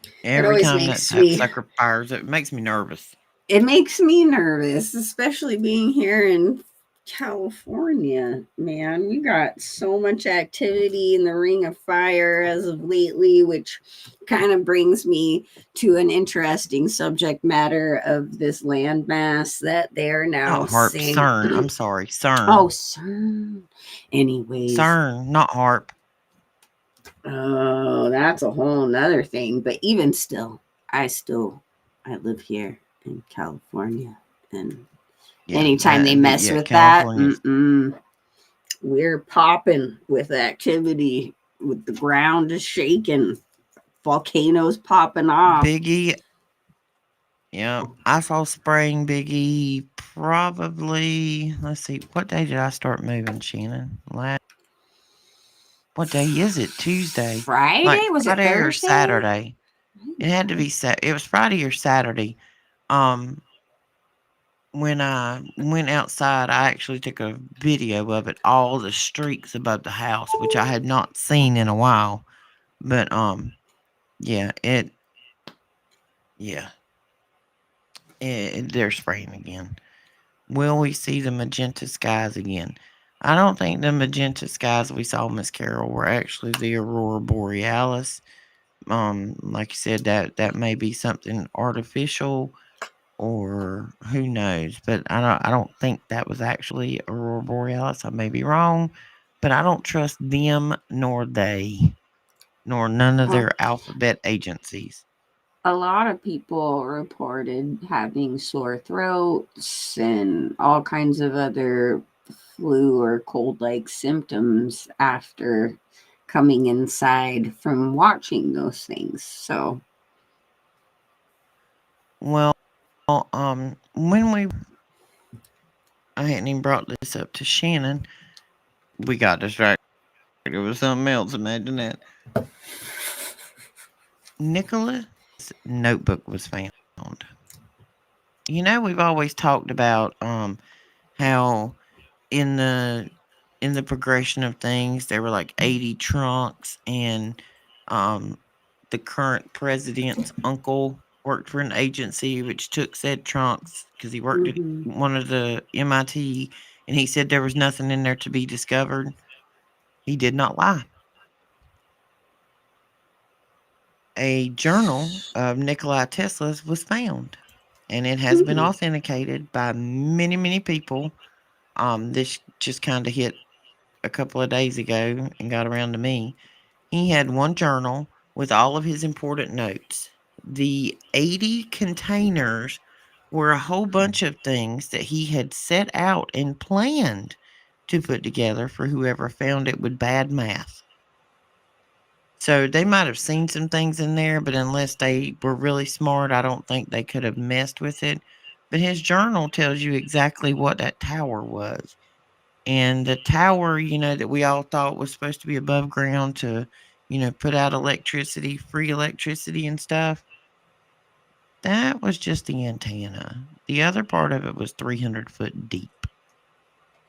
It Every always time that makes me sucker fires, it makes me nervous. it makes me nervous, especially being here in California. Man, we got so much activity in the Ring of Fire as of lately, which kind of brings me to an interesting subject matter of this landmass that they're now Not HARP, saying. CERN. I'm sorry, Oh, CERN. CERN. Anyways, CERN, not HARP. oh, that's a whole nother thing. But even still, I live here in California, and Yeah, anytime they mess with that, California's we're popping with activity. With the ground is shaking, volcanoes popping off. Biggie. Yeah, I saw spraying Biggie probably. Let's see, what day did I start moving, Shannon? What day is it? Tuesday, like Friday? Was it Friday or Thursday? Saturday? It had to be It was Friday or Saturday. Um, when I went outside, I actually took a video of it, all the streaks above the house, which I had not seen in a while. But yeah, yeah, they're spraying again. will we see the magenta skies again? I don't think the magenta skies we saw, Miss Carol, were actually the aurora borealis. Like you said, that may be something artificial, or who knows. But I don't think that was actually aurora borealis. I may be wrong, but I don't trust them nor they nor none of Well, their alphabet agencies. a lot of people reported having sore throats and all kinds of other flu or cold like symptoms after coming inside from watching those things. So, Well, when I hadn't even brought this up to Shannon. We got distracted with something else. Imagine that. Nicola's notebook was found. We've always talked about how in the in the progression of things there were like 80 trunks, and um the current president's uncle worked for an agency which took said trunks because he worked at mm-hmm. one of the MIT, and he said there was nothing in there to be discovered. He did not lie. A journal of Nikola Tesla's was found, and it has been Hmm. authenticated by many, many people. This just kind of hit a couple of days ago and got around to me. He had one journal with all of his important notes. The 80 containers were a whole bunch of things that he had set out and planned to put together for whoever found it with bad math. So they might have seen some things in there, but unless they were really smart, I don't think they could have messed with it. But his journal tells you exactly what that tower was. And the tower, that we all thought was supposed to be above ground to, put out electricity, free electricity and stuff, that was just the antenna. The other part of it was 300 foot deep.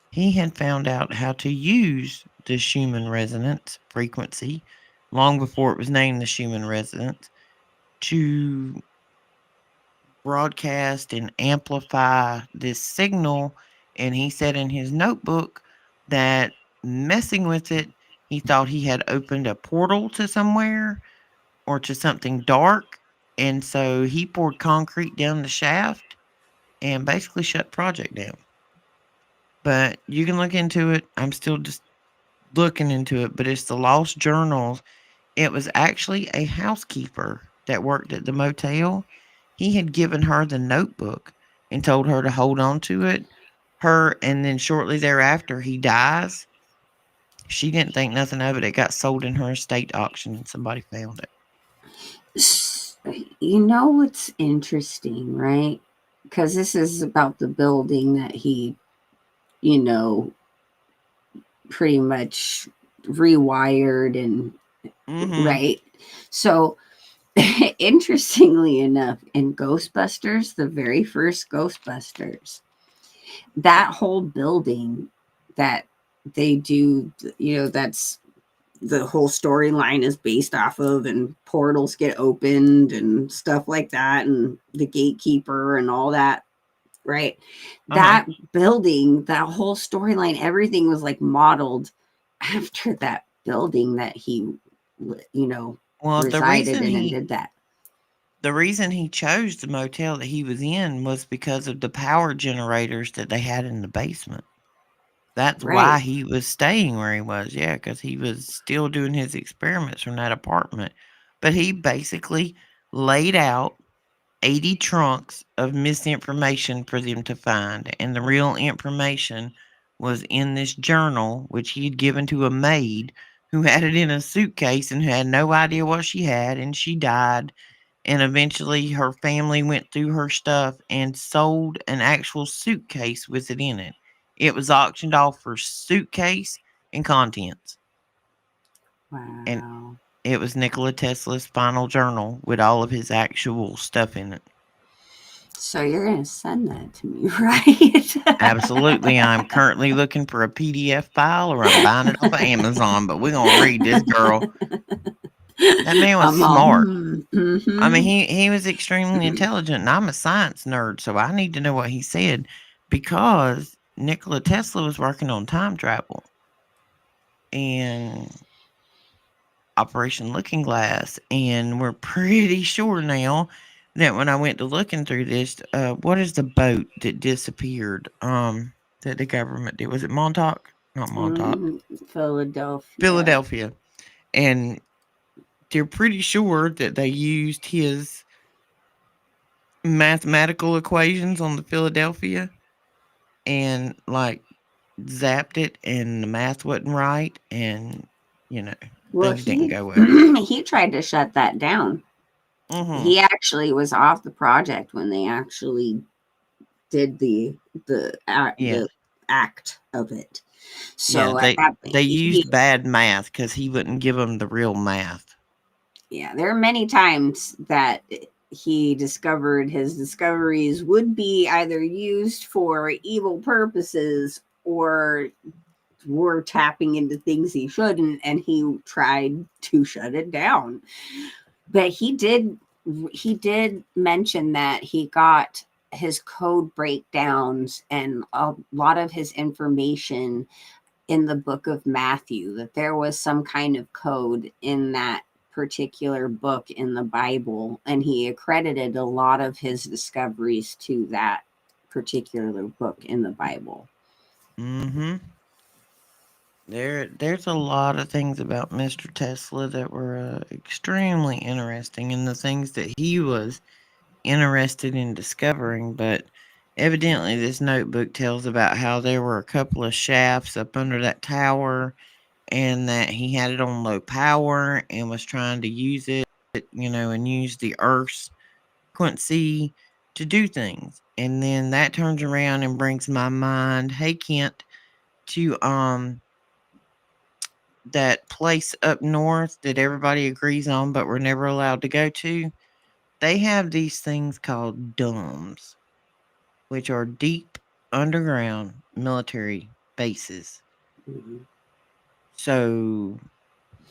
He had found out how to use the Schumann resonance frequency long before it was named the Schumann resonance to broadcast and amplify this signal. And he said in his notebook that messing with it, he thought he had opened a portal to somewhere or to something dark. And so he poured concrete down the shaft and basically shut the project down. But you can look into it. I'm still just looking into it, but it's the Lost Journals. It was actually a housekeeper that worked at the motel. He had given her the notebook and told her to hold on to it. And then shortly thereafter, he dies. She didn't think nothing of it. It got sold in her estate auction and somebody found it. You know what's interesting, right? Because this is about the building that he, you know, pretty much rewired and Mm-hmm. right. So, interestingly enough, in Ghostbusters, the very first Ghostbusters, that whole building that they do, that's the whole storyline is based off of, and portals get opened and stuff like that, and the gatekeeper and all that, right? Uh-huh. That building, that whole storyline, everything was like modeled after that building that he, you know, Well, resided in and did that. the reason he chose the motel that he was in was because of the power generators that they had in the basement. That's why Right. he was staying where he was, yeah, because he was still doing his experiments from that apartment. But he basically laid out 80 trunks of misinformation for them to find, and the real information was in this journal, which he had given to a maid who had it in a suitcase and had no idea what she had, and she died. And eventually, her family went through her stuff and sold an actual suitcase with it in it. It was auctioned off for suitcase and contents. And Wow. it was Nikola Tesla's final journal with all of his actual stuff in it. So you're going to send that to me, right? Absolutely. I'm currently looking for a PDF file or I'm buying it off of Amazon, but we're going to read this, girl. That man was I'm all, smart. I mean, mm-hmm. he was extremely intelligent, and I'm a science nerd, so I need to know what he said. because Nikola Tesla was working on time travel and Operation Looking Glass, and we're pretty sure now that when I went to looking through this, what is the boat that disappeared? That the government did, was it Montauk? Not Montauk, Philadelphia. Philadelphia, and they're pretty sure that they used his mathematical equations on the Philadelphia and like zapped it, and the math wasn't right, and you know Well, things didn't he go well. he tried to shut that down. Mm-hmm. He actually was off the project when they actually did Yeah, the act of it. yeah. So at They that they he used bad math because he wouldn't give them the real math. yeah, there are many times that he discovered his discoveries would be either used for evil purposes or were tapping into things he shouldn't, and he tried to shut it down. But he did mention that he got his code breakdowns and a lot of his information in the book of Matthew, that there was some kind of code in that particular book in the Bible, and he accredited a lot of his discoveries to that particular book in the Bible. Mm-hmm. There's a lot of things about Mr. Tesla that were extremely interesting, and the things that he was interested in discovering. But evidently, this notebook tells about how there were a couple of shafts up under that tower, and that he had it on low power and was trying to use it, and use the Earth's frequency to do things. And then that turns around and brings my mind, hey Kent, to that place up north that everybody agrees on, but we're never allowed to go to. They have these things called DUMBs, which are deep underground military bases. Mhm. So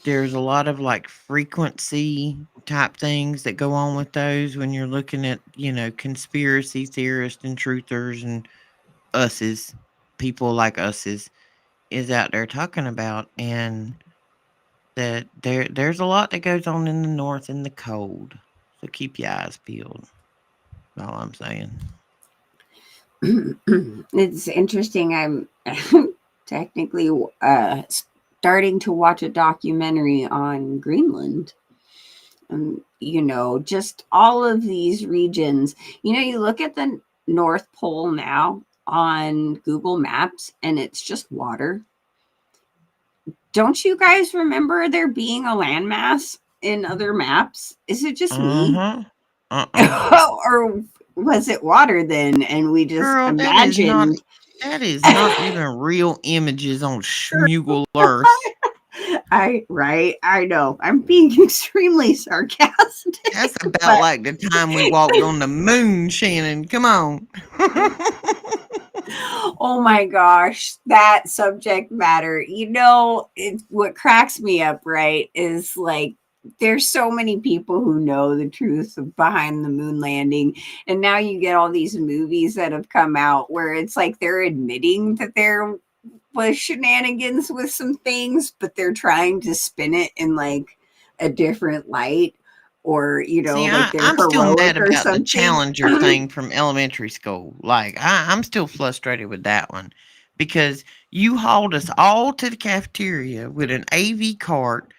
there's a lot of like frequency type things that go on with those when you're looking at, conspiracy theorists and truthers and us's, people like us's is out there talking about, and that there's a lot that goes on in the north in the cold. So keep your eyes peeled. All I'm saying. It's interesting. I'm technically starting to watch a documentary on Greenland. Just all of these regions. You look at the North Pole now on Google Maps and it's just water. Don't you guys remember there being a landmass in other maps? Is it just me? Uh-huh. Uh-uh. Or was it water then and we just Girl, imagined? that is not even real images on Schmugel Earth. I know. I'm being extremely sarcastic, That's about but like the time we walked on the moon, Shannon. Come on. oh my gosh, that subject matter. What cracks me up, right, is like there's so many people who know the truth behind the moon landing. And now you get all these movies that have come out where it's like they're admitting that there was shenanigans with some things, but they're trying to spin it in like a different light, or See, like they're I'm still mad heroic or about the something. Challenger thing from elementary school. Like, I'm still frustrated with that one because you hauled us all to the cafeteria with an AV cart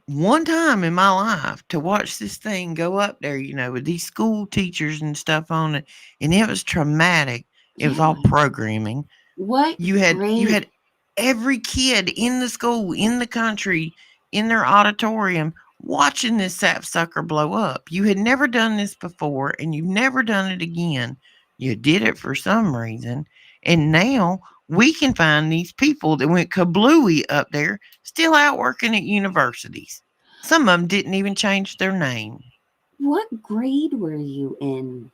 one time in my life to watch this thing go up there, with these school teachers and stuff on it. And it was traumatic. It was all Yeah. programming. What You had great. every kid in the school, in the country, in their auditorium watching this sapsucker blow up. You had never done this before, and you've never done it again. You did it for some reason, and now we can find these people that went kablooey up there still out working at universities. Some of them didn't even change their name. What grade were you in?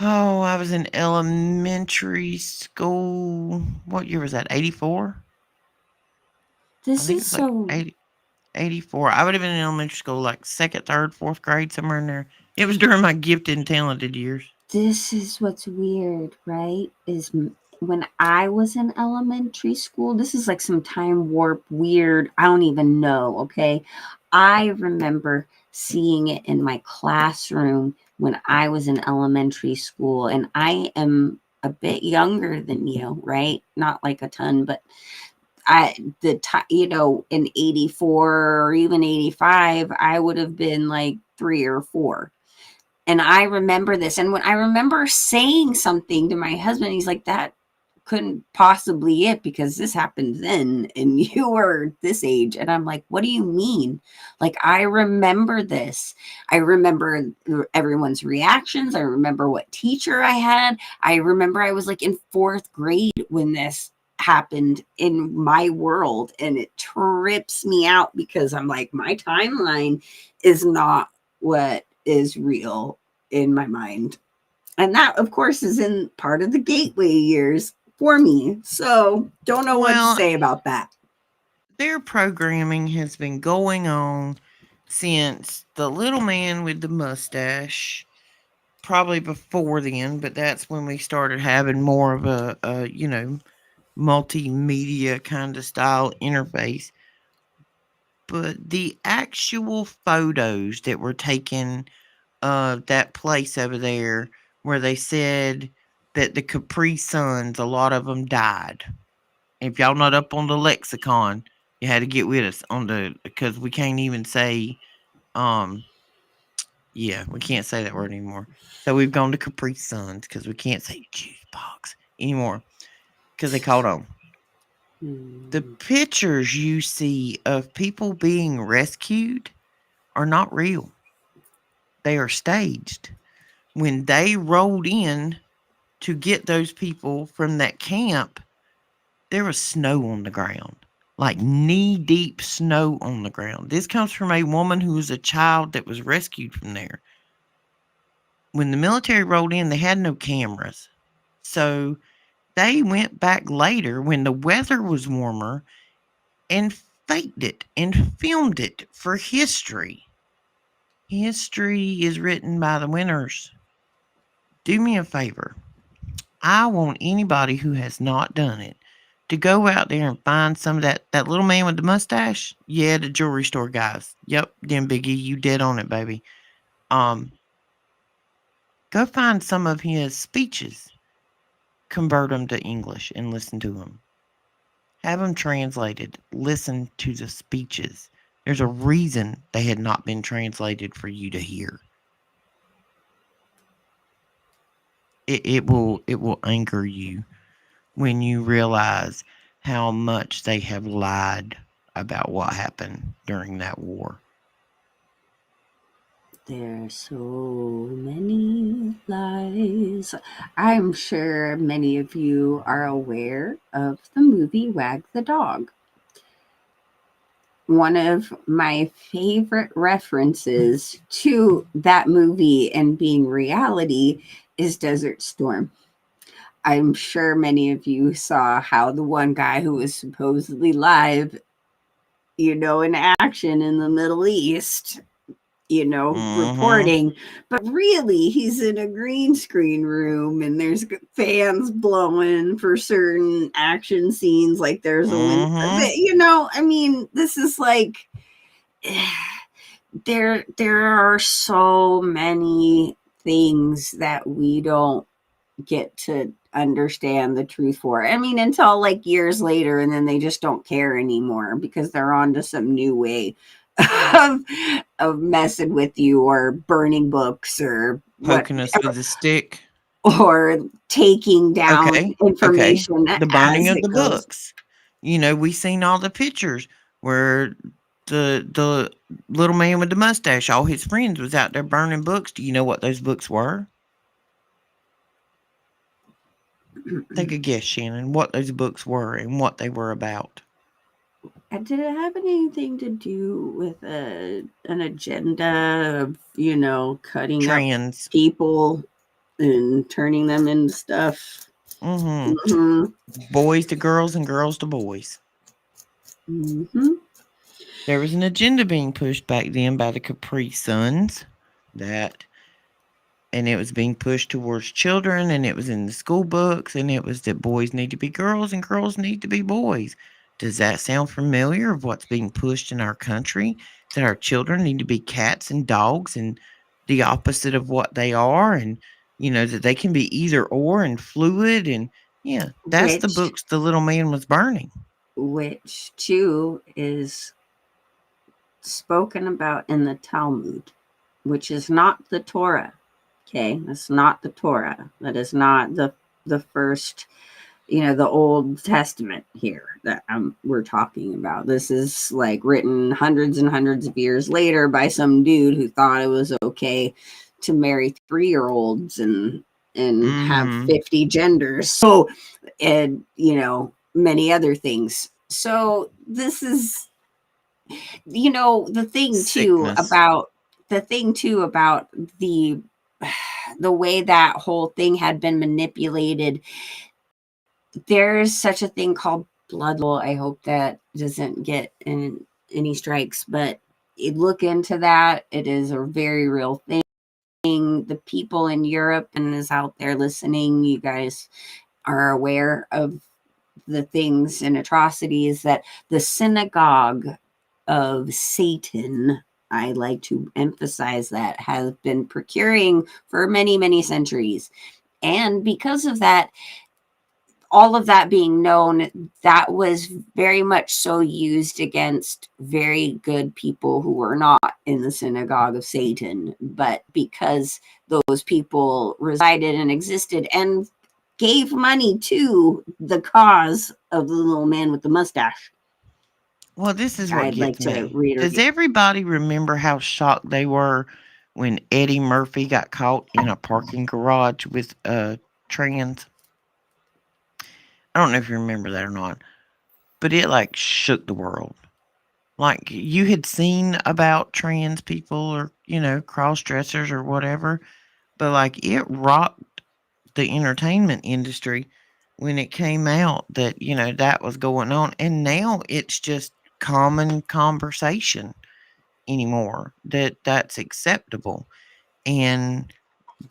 Oh, I was in elementary school. What year was that? 84? I This think is it was like so 84. I would have been in elementary school, like second, third, fourth grade, somewhere in there. It was during my gifted and talented years. this is what's weird, right? When I was in elementary school, this is like some time warp weird. I don't even know. Okay. I remember seeing it in my classroom when I was in elementary school, and I am a bit younger than you, right? Not like a ton, but in 84 or even 85, I would have been like 3 or 4. And I remember this. And when I remember saying something to my husband, he's like, that couldn't possibly it because this happened then and you were this age. And I'm like, what do you mean? Like, I remember this. I remember everyone's reactions. I remember what teacher I had. I remember I was like in 4th grade when this happened in my world, and it trips me out because I'm like, my timeline is not what is real in my mind. And that, of course, is in part of the gateway years for me. So don't know what to Well, say about that. their programming has been going on since the little man with the mustache, probably before then, but that's when we started having more of a multimedia kind of style interface. But the actual photos that were taken of that place over there where they said that the Capri Suns, a lot of them died. If y'all not up on the lexicon, you had to get with us on because we can't even say, um, yeah, we can't say that word anymore. So we've gone to Capri Suns because we can't say juice box anymore because they caught on. The Hmm. pictures you see of people being rescued are not real. They are staged. When they rolled in to get those people from that camp, there was snow on the ground, like knee deep snow on the ground. This comes from a woman who was a child that was rescued from there. When the military rolled in, they had no cameras. So they went back later when the weather was warmer and faked it and filmed it for history. History is written by the winners. Do me a favor. I want anybody who has not done it to go out there and find some of that little man with the mustache. Yeah, the jewelry store guys. Yep, them Biggie, you dead on it, baby. Um, go find some of his speeches, convert them to English, and listen to them. Have them translated. Listen to the speeches. There's a reason they had not been translated for you to hear. It will anger you when you realize how much they have lied about what happened during that war. There are so many lies. I'm sure many of you are aware of the movie Wag the Dog. One of my favorite references to that movie and being reality is Desert Storm. I'm sure many of you saw how the one guy who was supposedly live, in action in the Middle East, Mm-hmm. reporting, but really he's in a green screen room and there's fans blowing for certain action scenes, like there's a wind. Mm-hmm. I mean, this is like there are so many things that we don't get to understand the truth for. I mean, until like years later, and then they just don't care anymore because they're on to some new way of of messing with you or burning books or what, Poking us with a stick. or taking down Okay. Okay. information The burning as of it the goes. books. We seen all the pictures where the little man with the mustache, all his friends was out there burning books. Do you know what those books were? Take a guess, Shannon, what those books were and what they were about. Did it have anything to do with an agenda of, cutting up Trans. people and turning them into stuff? Mm-hmm. Hmm. Boys to girls and girls to boys. Hmm. There was an agenda being pushed back then by the Capri Suns that and it was being pushed towards children, and it was in the school books, and it was that boys need to be girls and girls need to be boys. Does that sound familiar of what's being pushed in our country? That our children need to be cats and dogs and the opposite of what they are, and that they can be either or and fluid, and yeah, that's the which books the little man was burning. which too is spoken about in the Talmud, which is not the Torah. Okay, that's not the Torah. That is not the first, the Old Testament here that we're talking about. This is like written hundreds and hundreds of years later by some dude who thought it was okay to marry 3-year-olds and have Mm-hmm. 50 genders. So, and many other things. So this is the thing too Sickness. about the the way that whole thing had been manipulated. There's such a thing called blood libel. I hope that doesn't get in any strikes, but look into that. It is a very real thing. The people in Europe and is out there listening, you guys are aware of the things and atrocities that the synagogue of Satan, I like to emphasize that, has been procuring for many, many centuries. And because of that, all of that being known, that was very much so used against very good people who were not in the synagogue of Satan, but because those people resided and existed and gave money to the cause of the little man with the mustache. Well, this is what I'd like gets to me. read Does it. everybody remember how shocked they were when Eddie Murphy got caught in a parking garage with trans? I don't know if you remember that or not, but it like shook the world. Like you had seen about trans people or, cross dressers or whatever, but like it rocked the entertainment industry when it came out that, that was going on. And now it's just common conversation anymore that that's acceptable. And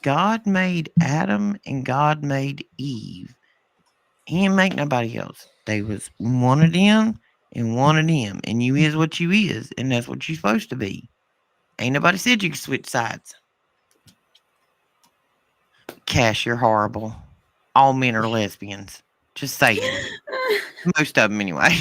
God made Adam and God made Eve. He didn't make nobody else. They was one of them and one of them. And you is what you is, and that's what you supposed to be. Ain't nobody said you could switch sides. Cash, you're horrible. All men are lesbians. Just saying. Most of them anyway.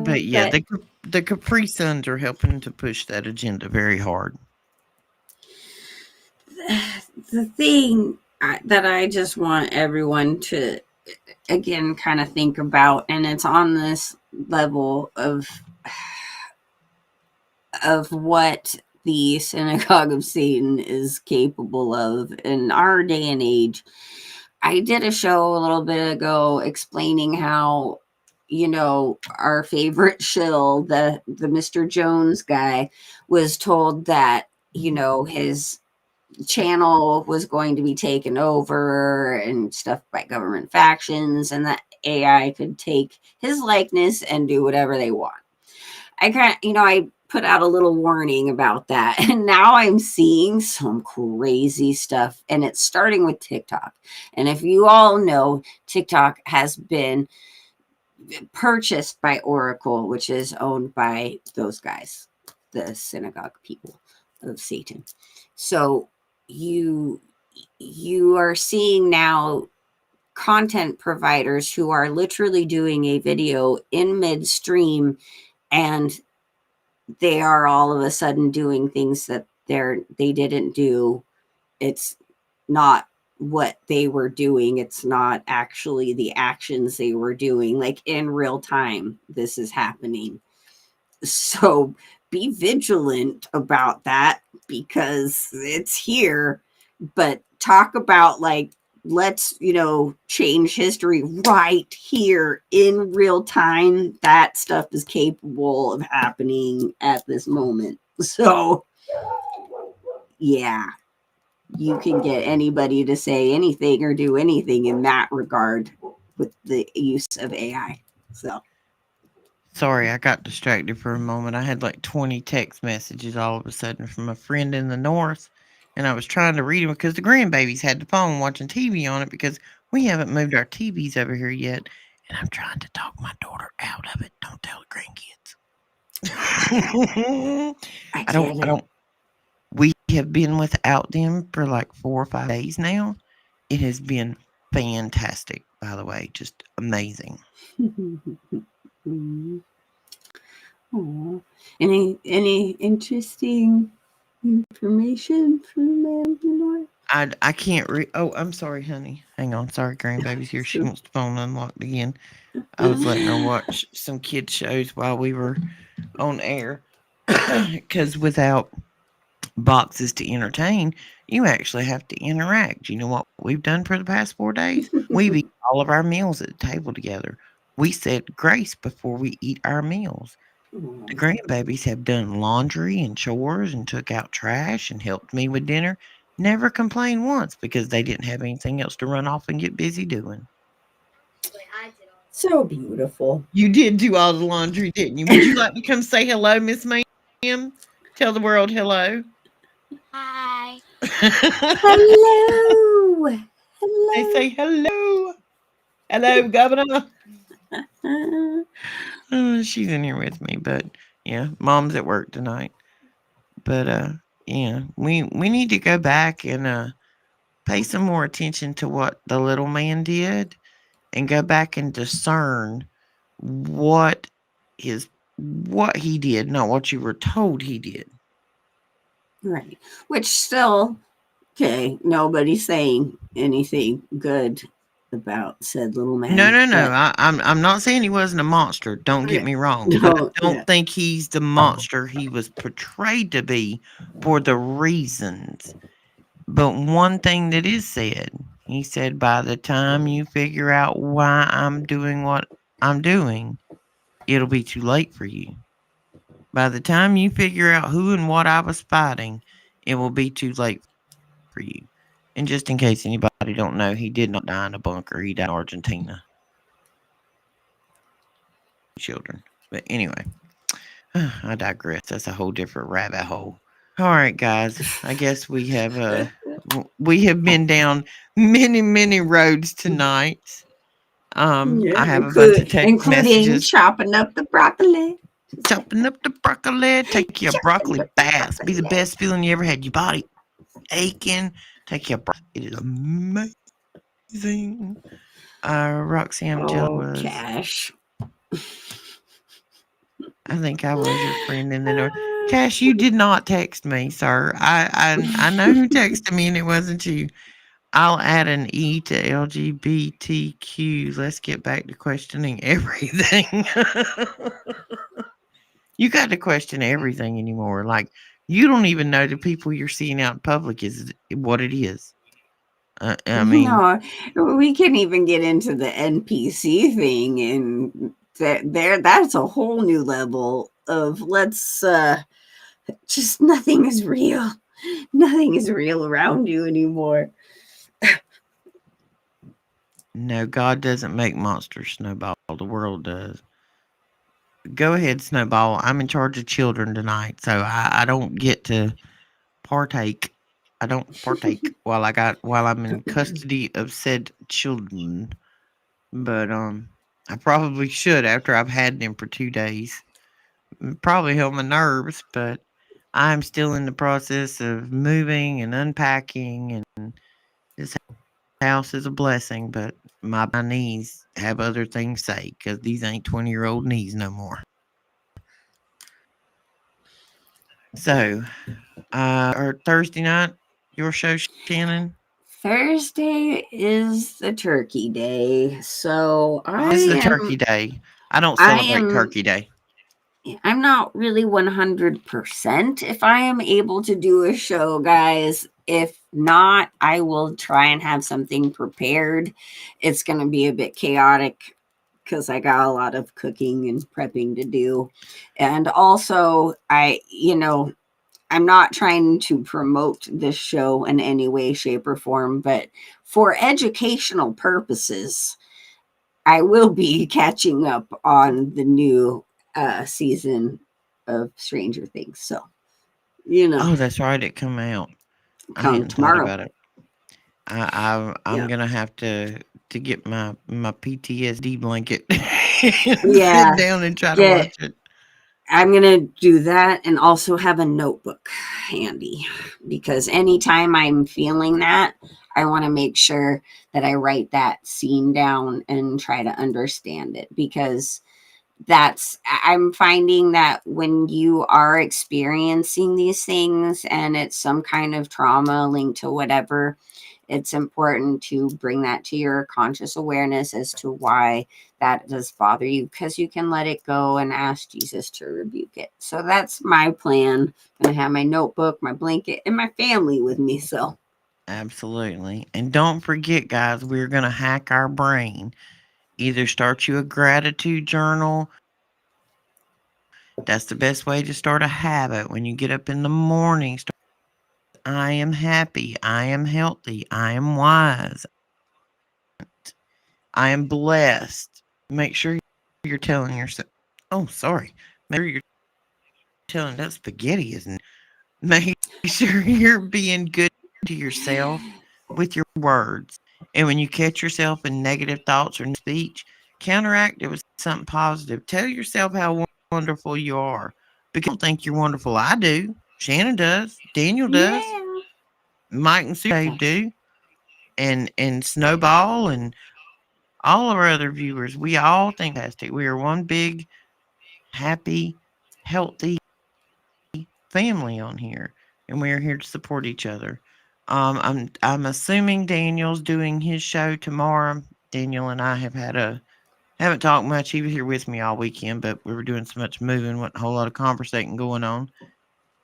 But yeah, But the Capri Suns are helping to push that agenda very hard. the thing that I just want everyone to again kind of think about, and it's on this level of what the synagogue of Satan is capable of in our day and age. I did a show a little bit ago explaining how our favorite shill, the Mr. Jones guy, was told that his channel was going to be taken over and stuff by government factions, and that AI could take his likeness and do whatever they want. I put out a little warning about that. And now I'm seeing some crazy stuff. And it's starting with TikTok. And if you all know, TikTok has been purchased by Oracle, which is owned by those guys, the synagogue people of Satan. So you are seeing now content providers who are literally doing a video in midstream, and they are all of a sudden doing things that they didn't do. It's not what they were doing. It's not actually the actions they were doing. Like in real time, this is happening. So be vigilant about that because it's here. But talk about like, let's, change history right here in real time. That stuff is capable of happening at this moment. So, yeah, you can get anybody to say anything or do anything in that regard with the use of AI. So, Sorry, I got distracted for a moment. I had like 20 text messages all of a sudden from a friend in the north, and I was trying to read them because the grandbabies had the phone watching TV on it because we haven't moved our TVs over here yet, and I'm trying to talk my daughter out of it. Don't tell the grandkids. I I don't. get I it. don't. We have been without them for like 4 or 5 days now. It has been fantastic. By the way, just amazing. Mm. Aw. Any interesting information from Eleanor? I can't read. Oh, I'm sorry, honey. Hang on. Sorry, grandbaby's here. She So, wants the phone unlocked again. I was letting her watch some kid shows while we were on air. Because without boxes to entertain, you actually have to interact. You know what we've done for the past 4 days? We've eaten all of our meals at the table together. We said grace before we eat our meals. The grandbabies have done laundry and chores and took out trash and helped me with dinner. Never complained once because they didn't have anything else to run off and get busy doing. So beautiful. You did do all the laundry, didn't you? Would you like to come say hello, Miss Ma'am? Tell the world hello. Hello. They Hello. say hello. Hello, Governor. She's in here with me, but yeah, Mom's at work tonight. But yeah, we need to go back and pay some more attention to what the little man did and go back and discern what is what he did, not what you were told he did. right. Which still, okay, nobody's saying anything good about said little No, man, no, no. but I'm not saying he wasn't a monster. Don't get Yeah. me wrong, but I no, yeah. don't think he's the monster he was portrayed to be for the reasons. But one thing that is said, he said, by the time you figure out why I'm doing what I'm doing, it'll be too late for you. By the time you figure out who and what I was fighting, it will be too late for you. And just in case anybody don't know, he did not die in a bunker. He died in Argentina. Children. But anyway, I digress. That's a whole different rabbit hole. All right, guys. I guess we have been down many roads tonight. Yeah. I have a bunch of text Including messages. chopping up the broccoli. Chopping up the broccoli, take your Chopping broccoli up the bath. Be the broccoli. best feeling you ever had. Your body aching. Take your broccoli. It is amazing. Roxy, I'm jealous. Oh, Cash. I think I was your friend in the north. Cash, you did not text me, sir. I know who texted me, and it wasn't you. I'll add an E to LGBTQ. Let's get back to questioning everything. You got to question everything anymore. Like, you don't even know the people you're seeing out in public is what it is. I mean, No, we can even get into the NPC thing, and that's a whole new level of let's just nothing is real. Nothing is real around you anymore. no, God doesn't make monsters, Snowball. The world does. Go ahead, Snowball. I'm in charge of children tonight, so I don't get to partake. I don't partake while I'm in custody of said children. But I probably should after I've had them for 2 days. Probably help my nerves, but I'm still in the process of moving and unpacking, and this house is a blessing, but my knees have other things to say because these ain't 20-year-old knees no more. So, or Thursday night, your show, Shannon. Thursday is the turkey day, so It's the turkey day. I don't I celebrate am Turkey Day. I'm not really 100% if I am able to do a show, guys. If not, I will try and have something prepared. It's going to be a bit chaotic because I got a lot of cooking and prepping to do. And also, I'm not trying to promote this show in any way, shape, or form, but for educational purposes, I will be catching up on the new season of Stranger Things. So, you know, Oh, that's right. It come out. I come hadn't thought tomorrow. about it. I'm Yeah. gonna have to get my PTSD blanket and sit Yeah. down and try to Get watch it. I'm going to do that and also have a notebook handy because anytime I'm feeling that, I want to make sure that I write that scene down and try to understand it because I'm finding that when you are experiencing these things and it's some kind of trauma linked to whatever, it's important to bring that to your conscious awareness as to why that does bother you because you can let it go and ask Jesus to rebuke it. So that's my plan. I'm going to have my notebook, my blanket, and my family with me. So, Absolutely. And don't forget, guys, we're gonna hack our brain. Either start you a gratitude journal. That's the best way to start a habit. When you get up in the morning, start, I am happy. I am healthy. I am wise. I am blessed. Make sure you're telling yourself, oh, sorry. Make sure you're telling that spaghetti isn't. Make sure you're being good to yourself with your words. And when you catch yourself in negative thoughts or speech, counteract it with something positive. Tell yourself how wonderful you are. Because I don't think you're wonderful. I do. Shannon does. Daniel does. yeah. Mike and Sue do. And Snowball and all of our other viewers, we all think fantastic. We are one big, happy, healthy family on here, and we are here to support each other. I'm assuming Daniel's doing his show tomorrow. Daniel and I haven't talked much. He was here with me all weekend, but we were doing so much moving, wasn't a whole lot of conversating going on.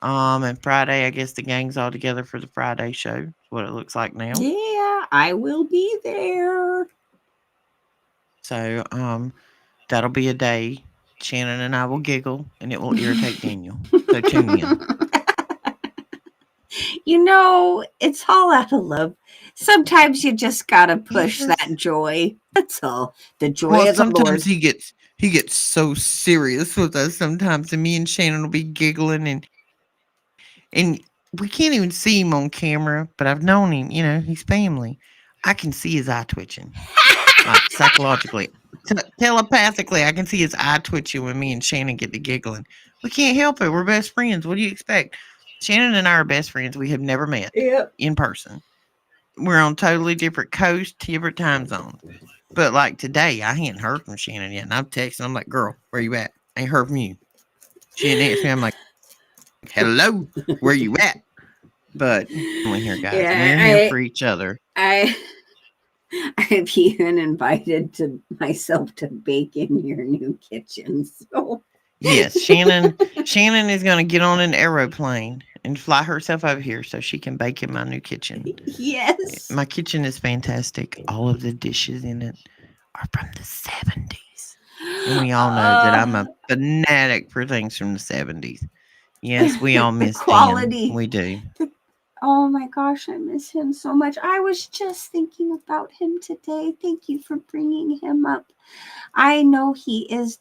And Friday, I guess the gang's all together for the Friday show. Is what it looks like now. Yeah, I will be there. So, that'll be a day Shannon and I will giggle, and it will irritate Daniel. So tune in. It's all out of love. Sometimes you just got to push that Yes. joy. That's all. The Well, joy of the sometimes Lord. he gets so serious with us sometimes, and me and Shannon will be giggling, and we can't even see him on camera, but I've known him. He's family. I can see his eye twitching, like psychologically, telepathically. I can see his eye twitching when me and Shannon get to giggling. We can't help it. We're best friends. What do you expect? Shannon and I are best friends. We have never met Yep. in person. We're on totally different coasts, different time zones. But like today, I hadn't heard from Shannon yet, and I'm texting. I'm like, "Girl, where you at? I ain't heard from you." She didn't answer me. I'm like, "Hello, where you at?" But we're here, guys. Yeah, We're here for each other. I I've even invited to myself to bake in your new kitchen. So Yes, Shannon is going to get on an aeroplane and fly herself over here so she can bake in my new kitchen. yes. My kitchen is fantastic. All of the dishes in it are from the 70s. And we all know that I'm a fanatic for things from the 70s. Yes, we all The miss Dan. quality. We do. Oh my gosh, I miss him so much. I was just thinking about him today. Thank you for bringing him up. I know he's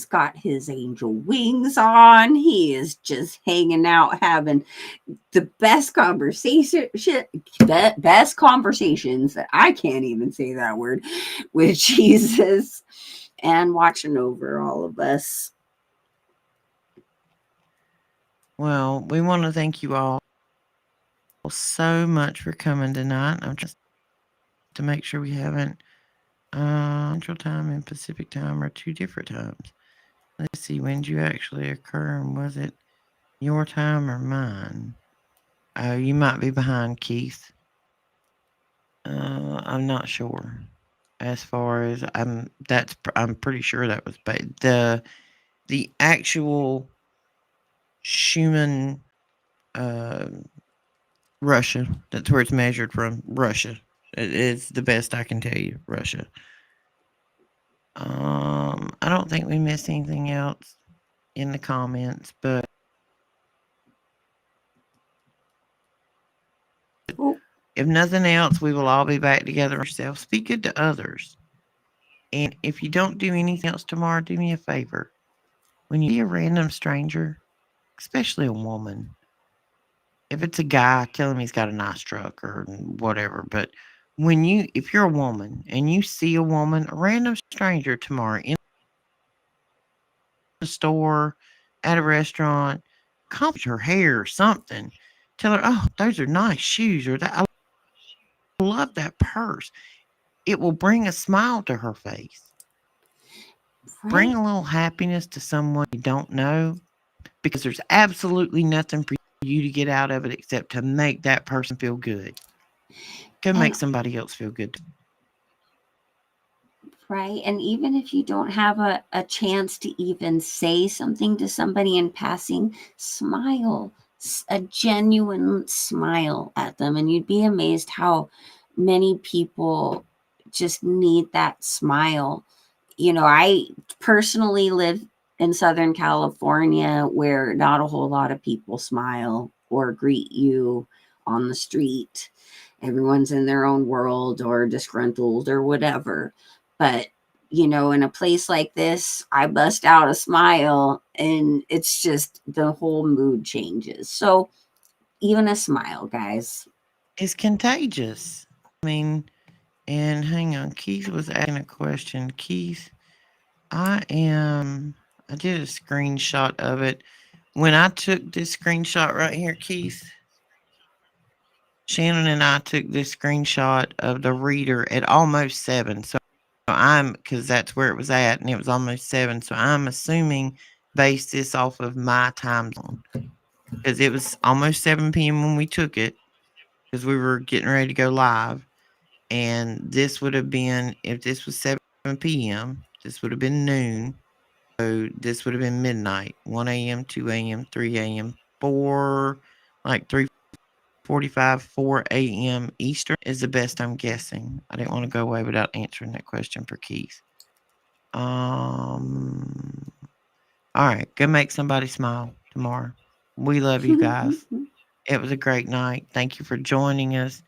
got his angel wings on. He is just hanging out, having the best conversations that I can't even say that word with Jesus and watching over all of us. Well, we want to thank you all so much for coming tonight. I'm just to make sure we haven't Central Time and Pacific Time are two different times. Let's see, when did you actually occur, and was it your time or mine? Oh, you might be behind, Keith. I'm not sure. As far as I'm pretty sure that was the actual Schumann, uh, Russia. That's where it's measured from. Russia. It is the best I can tell you. Russia. I don't think we missed anything else in the comments, but Oh, if nothing else, we will all be back together ourselves. Be good to others. And if you don't do anything else tomorrow, do me a favor. when you see a random stranger, especially a woman, if it's a guy, tell him he's got a nice truck or whatever. But if you're a woman and you see a woman, a random stranger tomorrow in a store, at a restaurant, compliment her hair or something. Tell her, oh, those are nice shoes, or that I love that purse. It will bring a smile to her face. Bring Right. a little happiness to someone you don't know, because there's absolutely nothing for you to get out of it except to make that person feel good. Go make And somebody else feel good. right. And even if you don't have a chance to even say something to somebody in passing, smile, a genuine smile at them. And you'd be amazed how many people just need that smile. I personally live in Southern California where not a whole lot of people smile or greet you on the street. Everyone's in their own world or disgruntled or whatever. But, in a place like this, I bust out a smile and it's just the whole mood changes. So, even a smile, guys. It's contagious. I mean, and hang on, Keith was asking a question. Keith, I did a screenshot of it. When I took this screenshot right here, Keith, Shannon and I took this screenshot of the reader at almost 7. So because that's where it was at, and it was almost 7. So I'm assuming, base this off of my time zone, because it was almost 7 p.m. when we took it, because we were getting ready to go live. And this would have been, if this was 7 p.m., this would have been noon. So this would have been midnight, 1 a.m., 2 a.m., 3 a.m., 4, like 3:45, 4 a.m. Eastern is the best I'm guessing. I didn't want to go away without answering that question for Keith. All right, go make somebody smile tomorrow. We love you guys. It was a great night. Thank you for joining us.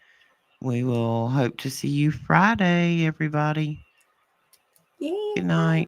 We will hope to see you Friday, everybody. Yay. Good night.